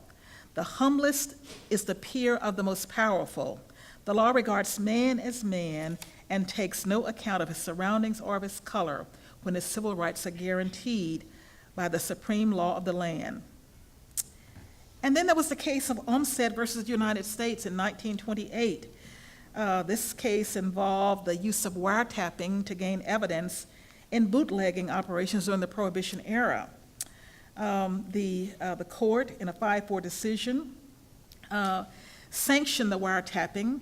The humblest is the peer of the most powerful. The law regards man as man and takes no account of his surroundings or of his color when his civil rights are guaranteed by the supreme law of the land. And then there was the case of Olmstead versus the United States in 1928. This case involved the use of wiretapping to gain evidence in bootlegging operations during the Prohibition era. The court, in a 5-4 decision, sanctioned the wiretapping,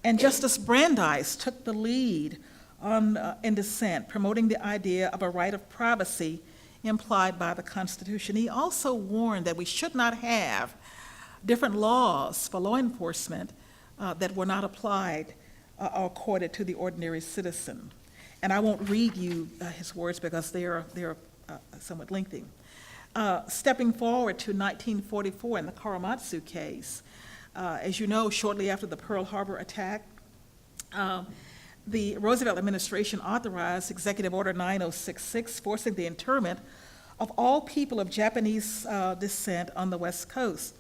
and Justice Brandeis took the lead in dissent, promoting the idea of a right of privacy implied by the Constitution. He also warned that we should not have different laws for law enforcement that were not applied or accorded to the ordinary citizen. And I won't read you his words because they are somewhat lengthy. Stepping forward to 1944 in the Korematsu case, as you know, shortly after the Pearl Harbor attack, the Roosevelt administration authorized Executive Order 9066, forcing the internment of all people of Japanese descent on the West Coast.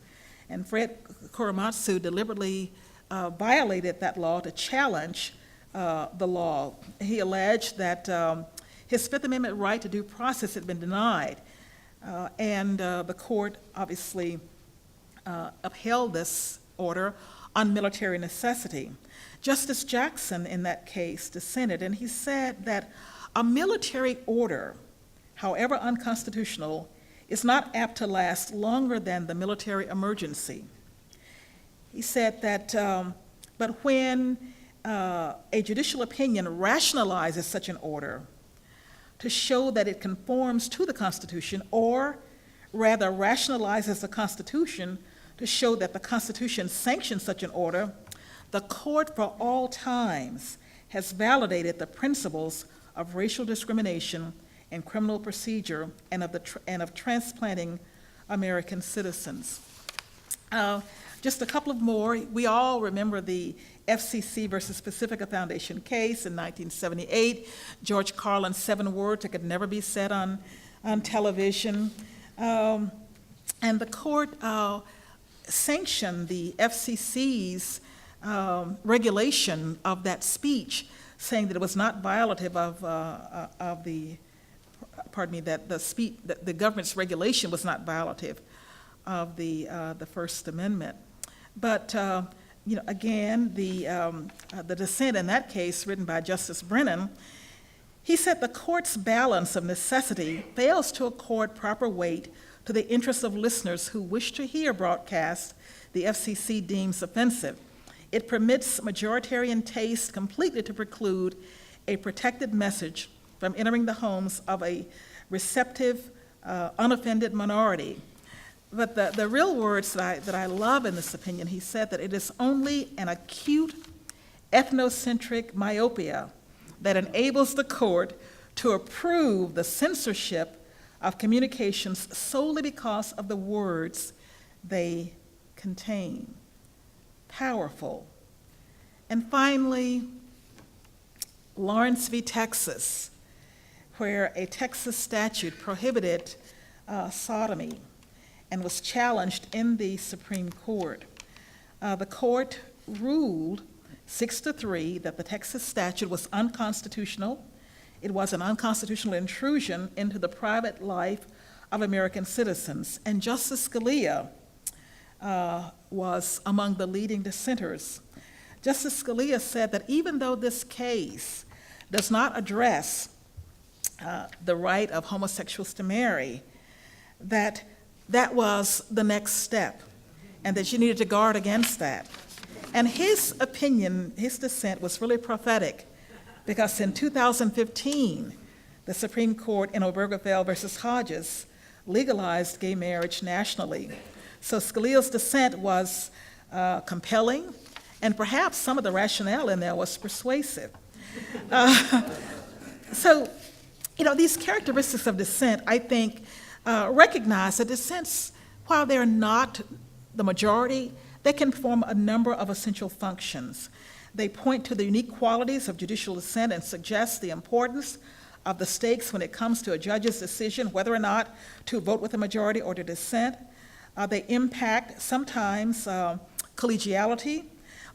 And Fred Korematsu deliberately violated that law to challenge the law. He alleged that his Fifth Amendment right to due process had been denied, and the court obviously upheld this order on military necessity. Justice Jackson, in that case, dissented, and he said that a military order, however unconstitutional, is not apt to last longer than the military emergency. He said that, but when a judicial opinion rationalizes such an order to show that it conforms to the Constitution, or rather rationalizes the Constitution to show that the Constitution sanctions such an order, the court for all times has validated the principles of racial discrimination and criminal procedure and of transplanting American citizens. Just a couple of more. We all remember the FCC versus Pacifica Foundation case in 1978. George Carlin's 7 words that could never be said on television. And the court sanctioned the FCC's regulation of that speech, saying that it was not violative of the, pardon me, that the government's regulation was not violative of the First Amendment. But again, the dissent in that case, written by Justice Brennan, he said the court's balance of necessity fails to accord proper weight to the interests of listeners who wish to hear broadcasts the FCC deems offensive. It permits majoritarian taste completely to preclude a protected message from entering the homes of a receptive, unoffended minority. But the real words that I love in this opinion, he said that it is only an acute ethnocentric myopia that enables the court to approve the censorship of communications solely because of the words they contain. Powerful. And finally, Lawrence v. Texas, where a Texas statute prohibited sodomy and was challenged in the Supreme Court. The court ruled 6-3 that the Texas statute was unconstitutional. It was an unconstitutional intrusion into the private life of American citizens. And Justice Scalia was among the leading dissenters. Justice Scalia said that even though this case does not address the right of homosexuals to marry, that was the next step, and that you needed to guard against that. And his opinion, his dissent, was really prophetic, because in 2015, the Supreme Court in Obergefell versus Hodges legalized gay marriage nationally. So Scalia's dissent was compelling, and perhaps some of the rationale in there was persuasive. So, these characteristics of dissent, I think, recognize that dissents, while they're not the majority, they can perform a number of essential functions. They point to the unique qualities of judicial dissent and suggest the importance of the stakes when it comes to a judge's decision whether or not to vote with the majority or to dissent. They impact sometimes collegiality,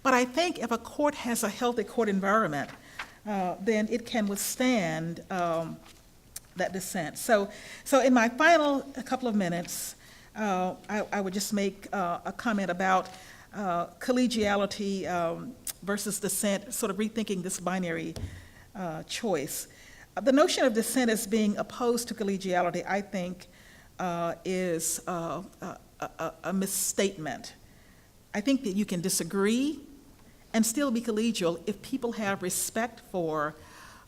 but I think if a court has a healthy court environment, then it can withstand that dissent. So in my final couple of minutes, I would just make a comment about collegiality versus dissent, sort of rethinking this binary choice. The notion of dissent as being opposed to collegiality, I think, is a misstatement. I think that you can disagree and still be collegial if people have respect for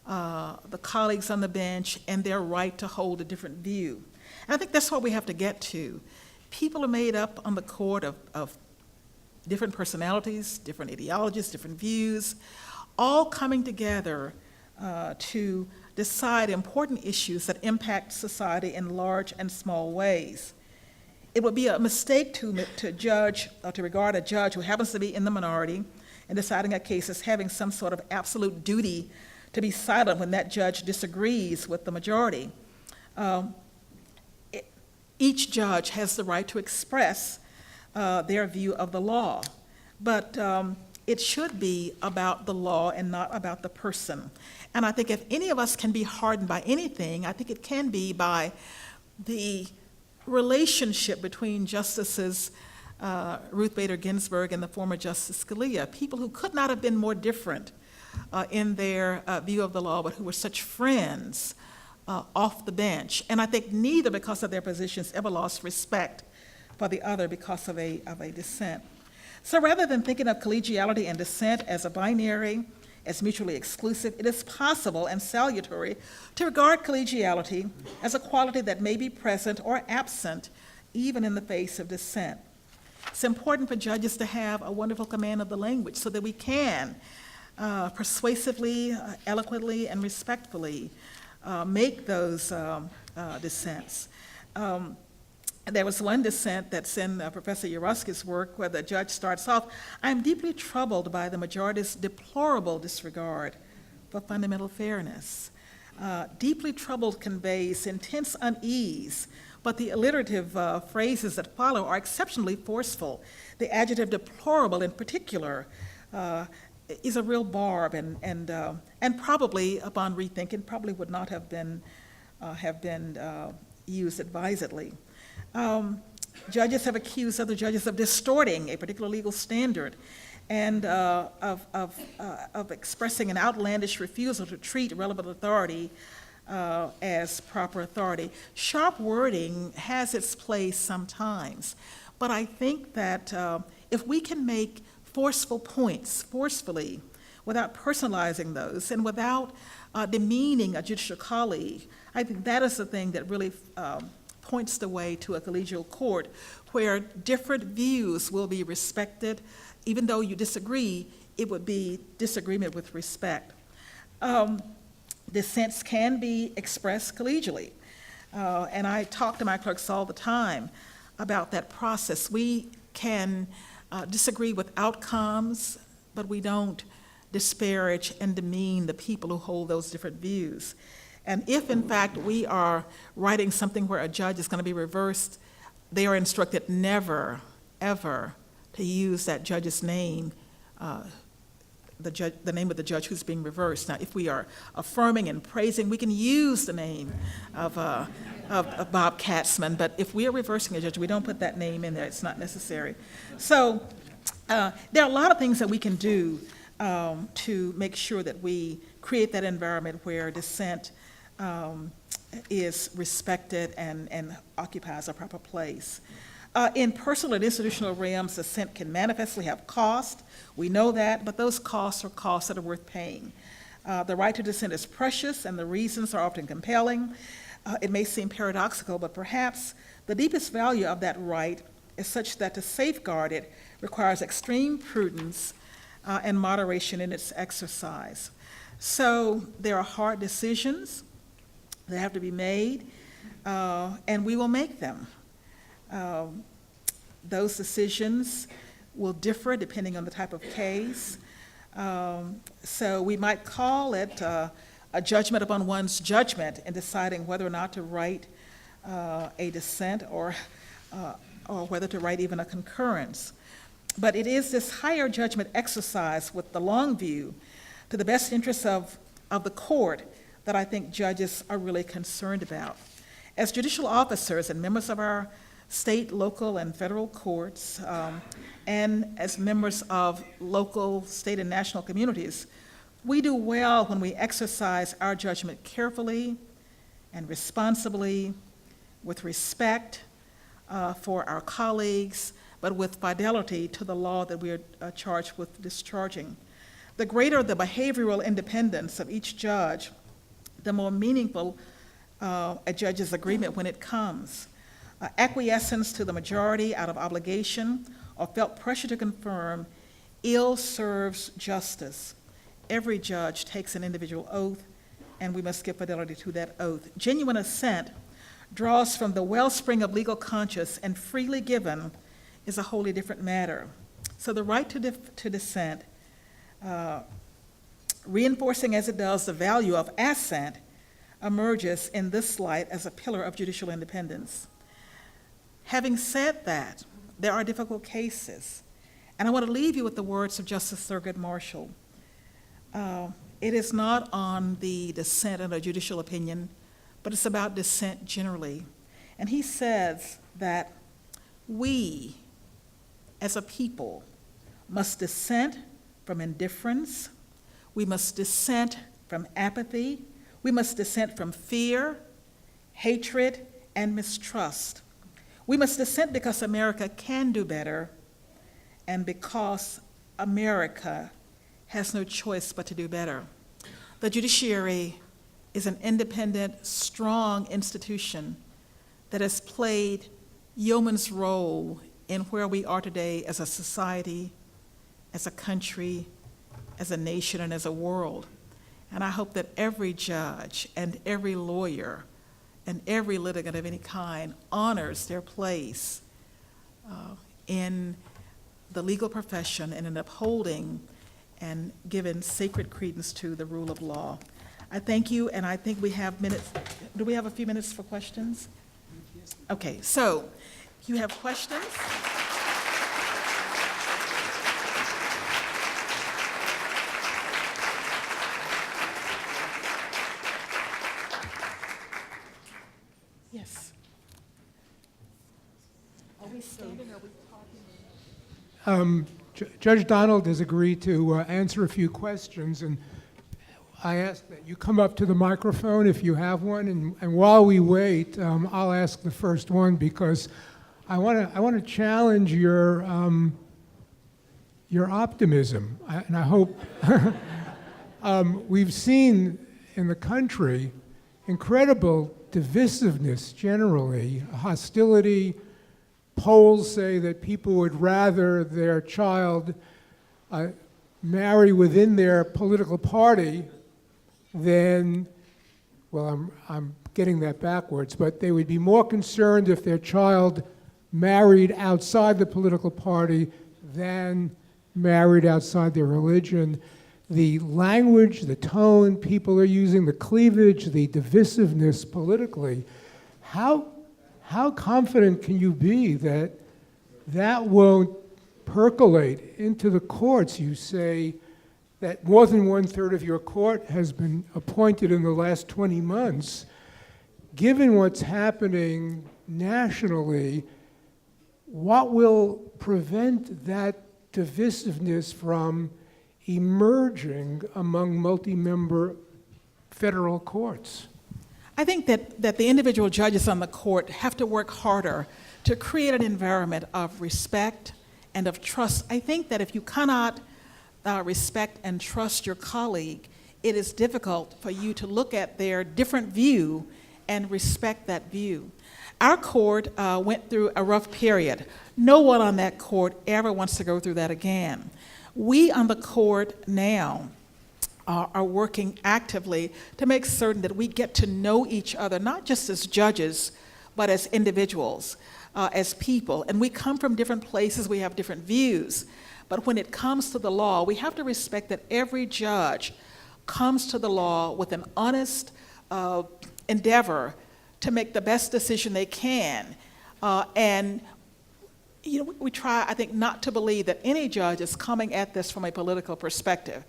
the colleagues on the bench and their right to hold a different view. And I think that's what we have to get to. People are made up on the court of different personalities, different ideologies, different views, all coming together to decide important issues that impact society in large and small ways. It would be a mistake to judge or to regard a judge who happens to be in the minority in deciding a case as having some sort of absolute duty to be silent when that judge disagrees with the majority. Each judge has the right to express their view of the law, but it should be about the law and not about the person. And I think if any of us can be hardened by anything, I think it can be by the relationship between Justices Ruth Bader Ginsburg and the former Justice Scalia, people who could not have been more different in their view of the law, but who were such friends off the bench. And I think neither, because of their positions, ever lost respect for the other because of a dissent. So rather than thinking of collegiality and dissent as a binary, as mutually exclusive, it is possible and salutary to regard collegiality as a quality that may be present or absent even in the face of dissent. It's important for judges to have a wonderful command of the language so that we can persuasively, eloquently, and respectfully make those dissents. There was one dissent that's in Professor Yaroski's work where the judge starts off, "I'm deeply troubled by the majority's deplorable disregard for fundamental fairness." Deeply troubled conveys intense unease, but the alliterative phrases that follow are exceptionally forceful. The adjective deplorable in particular is a real barb, and probably, upon rethinking, probably would not have been used advisedly. Judges have accused other judges of distorting a particular legal standard and of expressing an outlandish refusal to treat relevant authority as proper authority. Sharp wording has its place sometimes, but I think that if we can make forceful points forcefully without personalizing those and without demeaning a judicial colleague, I think that is the thing that really points the way to a collegial court where different views will be respected. Even though you disagree, it would be disagreement with respect. Dissents can be expressed collegially, and I talk to my clerks all the time about that process. We can disagree with outcomes, but we don't disparage and demean the people who hold those different views. And if, in fact, we are writing something where a judge is going to be reversed, they are instructed never, ever to use that judge's name, the name of the judge who's being reversed. Now, if we are affirming and praising, we can use the name of Bob Katzman, but if we are reversing a judge, we don't put that name in there. It's not necessary. So there are a lot of things that we can do to make sure that we create that environment where dissent is respected and occupies a proper place. In personal and institutional realms, dissent can manifestly have cost. We know that, but those costs are costs that are worth paying. The right to dissent is precious, and the reasons are often compelling. It may seem paradoxical, but perhaps the deepest value of that right is such that to safeguard it requires extreme prudence and moderation in its exercise. So there are hard decisions that have to be made, and we will make them. Those decisions will differ depending on the type of case. So we might call it a judgment upon one's judgment in deciding whether or not to write a dissent or whether to write even a concurrence. But it is this higher judgment exercise with the long view to the best interests of the court that I think judges are really concerned about. As judicial officers and members of our state, local, and federal courts, and as members of local, state, and national communities, we do well when we exercise our judgment carefully and responsibly, with respect for our colleagues, but with fidelity to the law that we are charged with discharging. The greater the behavioral independence of each judge, the more meaningful a judge's agreement when it comes. Acquiescence to the majority out of obligation or felt pressure to confirm ill serves justice. Every judge takes an individual oath, and we must give fidelity to that oath. Genuine assent draws from the wellspring of legal conscience, and freely given is a wholly different matter. So the right to dissent, reinforcing as it does the value of assent, emerges in this light as a pillar of judicial independence. Having said that, there are difficult cases, And I want to leave you with the words of Justice Thurgood Marshall. It is not on the dissent in a judicial opinion, but it's about dissent generally. And he says that we, as a people, must dissent from indifference, we must dissent from apathy, we must dissent from fear, hatred, and mistrust. We must dissent because America can do better and because America has no choice but to do better. The judiciary is an independent, strong institution that has played yeoman's role in where we are today as a society, as a country, as a nation, and as a world. And I hope that every judge and every lawyer and every litigant of any kind honors their place in the legal profession and in upholding and giving sacred credence to the rule of law. I thank you, and I think we have minutes. Do we have a few minutes for questions? Okay, so if you have questions. Yes. Are we standing or are we talking? Judge Donald has agreed to answer a few questions, and I ask that you come up to the microphone if you have one, and while we wait, I'll ask the first one because I want to challenge your optimism, and I hope we've seen in the country incredible divisiveness generally, hostility. Polls say that people would rather their child marry within their political party than, well, I'm getting that backwards, but they would be more concerned if their child married outside the political party than married outside their religion. The language, the tone people are using, the cleavage, the divisiveness politically, how confident can you be that that won't percolate into the courts? You say that more than 1/3 of your court has been appointed in the last 20 months. Given what's happening nationally, what will prevent that divisiveness from emerging among multi-member federal courts? I think that the individual judges on the court have to work harder to create an environment of respect and of trust. I think that if you cannot respect and trust your colleague, it is difficult for you to look at their different view and respect that view. Our court went through a rough period. No one on that court ever wants to go through that again. We on the court now are working actively to make certain that we get to know each other, not just as judges, but as individuals, as people. And we come from different places, we have different views. But when it comes to the law, we have to respect that every judge comes to the law with an honest endeavor to make the best decision they can. And we try, I think, not to believe that any judge is coming at this from a political perspective.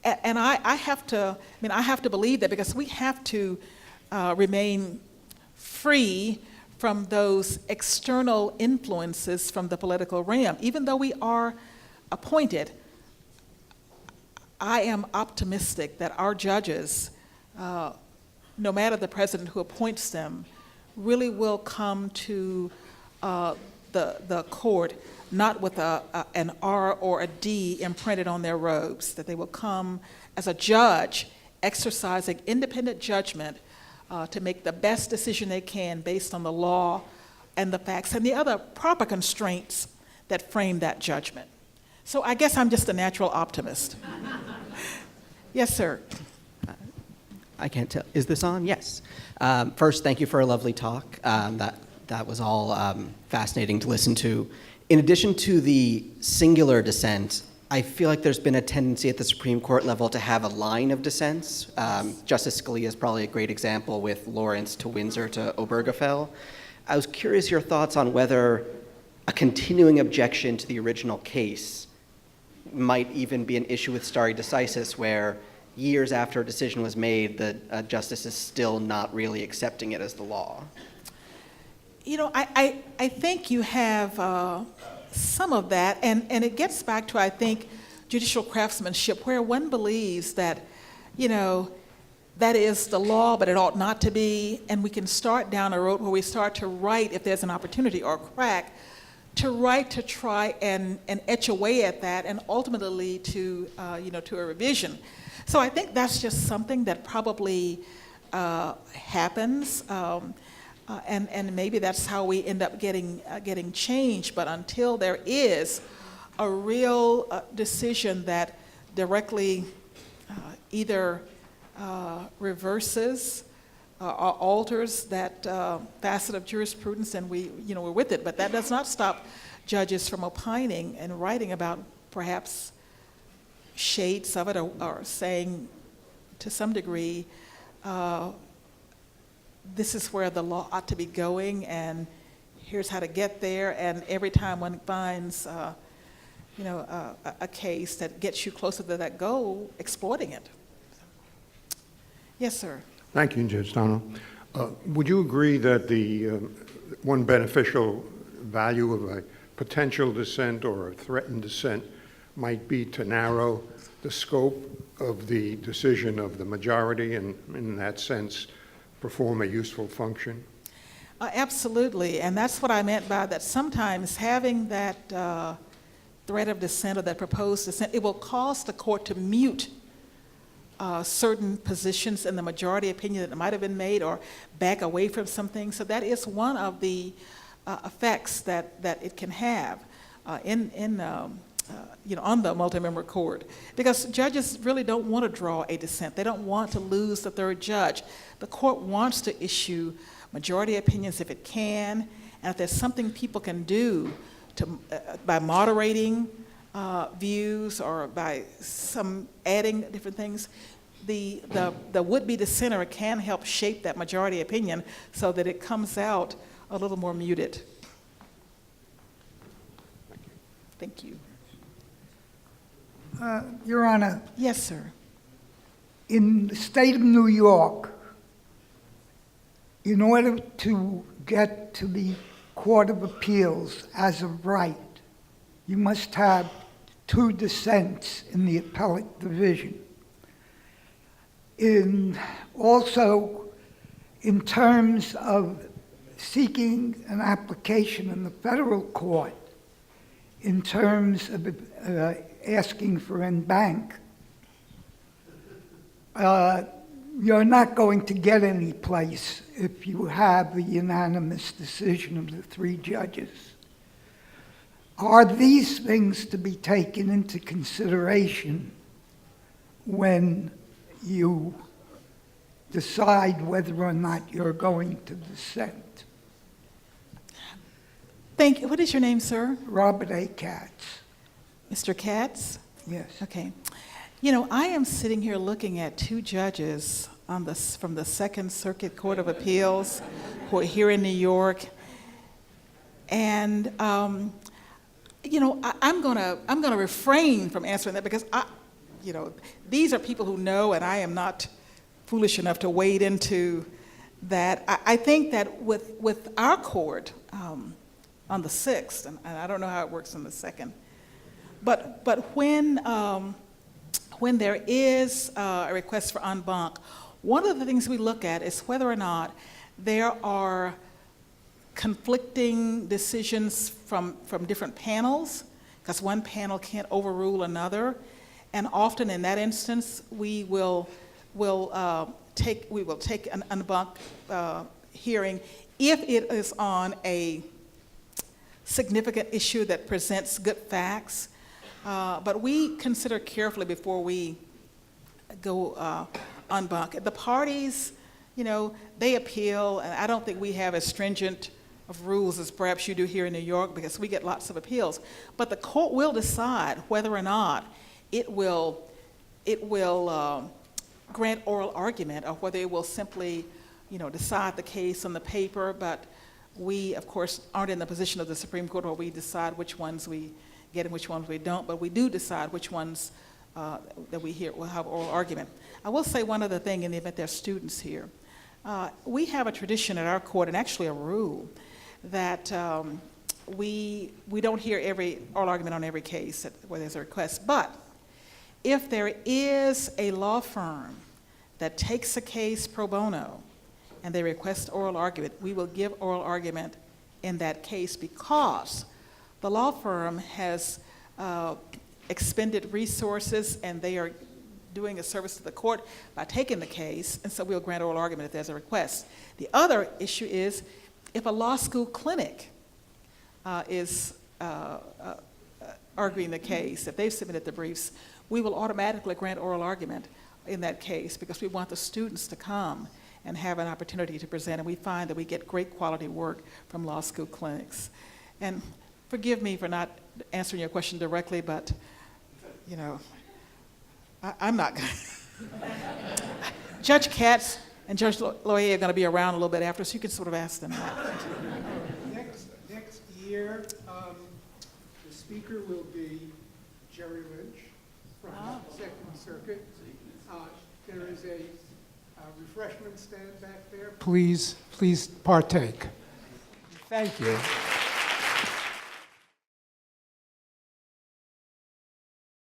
And I have to believe that because we have to remain free from those external influences from the political realm. Even though we are appointed, I am optimistic that our judges, no matter the president who appoints them, really will come to the court not with an R or a D imprinted on their robes, that they will come as a judge exercising independent judgment to make the best decision they can based on the law and the facts and the other proper constraints that frame that judgment. So I guess I'm just a natural optimist. Yes, sir. I can't tell. Is this on? Yes. First, thank you for a lovely talk. That was all fascinating to listen to. In addition to the singular dissent, I feel like there's been a tendency at the Supreme Court level to have a line of dissents. Justice Scalia is probably a great example with Lawrence to Windsor to Obergefell. I was curious your thoughts on whether a continuing objection to the original case might even be an issue with stare decisis, where years after a decision was made, the justice is still not really accepting it as the law. You know, I think you have some of that, and it gets back to, I think, judicial craftsmanship, where one believes that, you know, that is the law, but it ought not to be, and we can start down a road where we start to write, if there's an opportunity or a crack, to write to try and etch away at that, and ultimately to, you know, to a revision. So I think that's just something that probably happens, and maybe that's how we end up getting change. But until there is a real decision that directly either reverses or alters that facet of jurisprudence, and we're with it. But that does not stop judges from opining and writing about perhaps shades of it, or saying to some degree, this is where the law ought to be going, and here's how to get there. And every time one finds, a case that gets you closer to that goal, exploiting it. Yes, sir. Thank you, Judge Donald. Would you agree that the one beneficial value of a potential dissent or a threatened dissent might be to narrow the scope of the decision of the majority, and in that sense, perform a useful function? Absolutely, and that's what I meant by that. Sometimes having that threat of dissent or that proposed dissent, it will cause the court to mute certain positions in the majority opinion that might have been made, or back away from some things. So that is one of the effects that it can have on the multi-member court, because judges really don't want to draw a dissent. They don't want to lose the third judge. The court wants to issue majority opinions if it can, and if there's something people can do to by moderating views, or by some adding different things, the would-be dissenter can help shape that majority opinion so that it comes out a little more muted. Thank you. Your Honor, Yes, sir. in the state of New York, in order to get to the Court of Appeals as of right, you must have 2 dissents in the appellate division. Also, in terms of seeking an application in the federal court, in terms of asking for en banc, you're not going to get any place if you have the unanimous decision of the 3 judges. Are these things to be taken into consideration when you decide whether or not you're going to dissent? Thank you. What is your name, sir? Robert A. Katz. Mr. Katz? Yes. Okay. You know, I am sitting here looking at 2 judges from the Second Circuit Court of Appeals who are here in New York, and I'm gonna refrain from answering that, because these are people who know, and I am not foolish enough to wade into that. I think that with our court on the 6th, and I don't know how it works on the 2nd, but when there is a request for en banc, one of the things we look at is whether or not there are conflicting decisions from different panels, because one panel can't overrule another, and often in that instance we will take an en banc hearing if it is on a significant issue that presents good facts. But we consider carefully before we go en banc. The parties, they appeal, and I don't think we have as stringent of rules as perhaps you do here in New York, because we get lots of appeals. But the court will decide whether or not it will grant oral argument, or whether it will simply, decide the case on the paper. But We, of course, aren't in the position of the Supreme Court where we decide which ones we get and which ones we don't, but we do decide which ones that we hear will have oral argument. I will say one other thing in the event there are students here. We have a tradition at our court, and actually a rule, that we don't hear every oral argument on every case where there's a request. But if there is a law firm that takes a case pro bono and they request oral argument, we will give oral argument in that case because the law firm has expended resources and they are doing a service to the court by taking the case, and so we'll grant oral argument if there's a request. The other issue is if a law school clinic is arguing the case, if they've submitted the briefs, we will automatically grant oral argument in that case because we want the students to come and have an opportunity to present, and we find that we get great quality work from law school clinics. And forgive me for not answering your question directly, but, you know, I'm not going to. Judge Katz and Judge Loyer are going to be around a little bit after, so you can sort of ask them that. Next year, the speaker will be Jerry Lynch from the Second Circuit. There is a refreshment stand back there. Please partake. Thank you.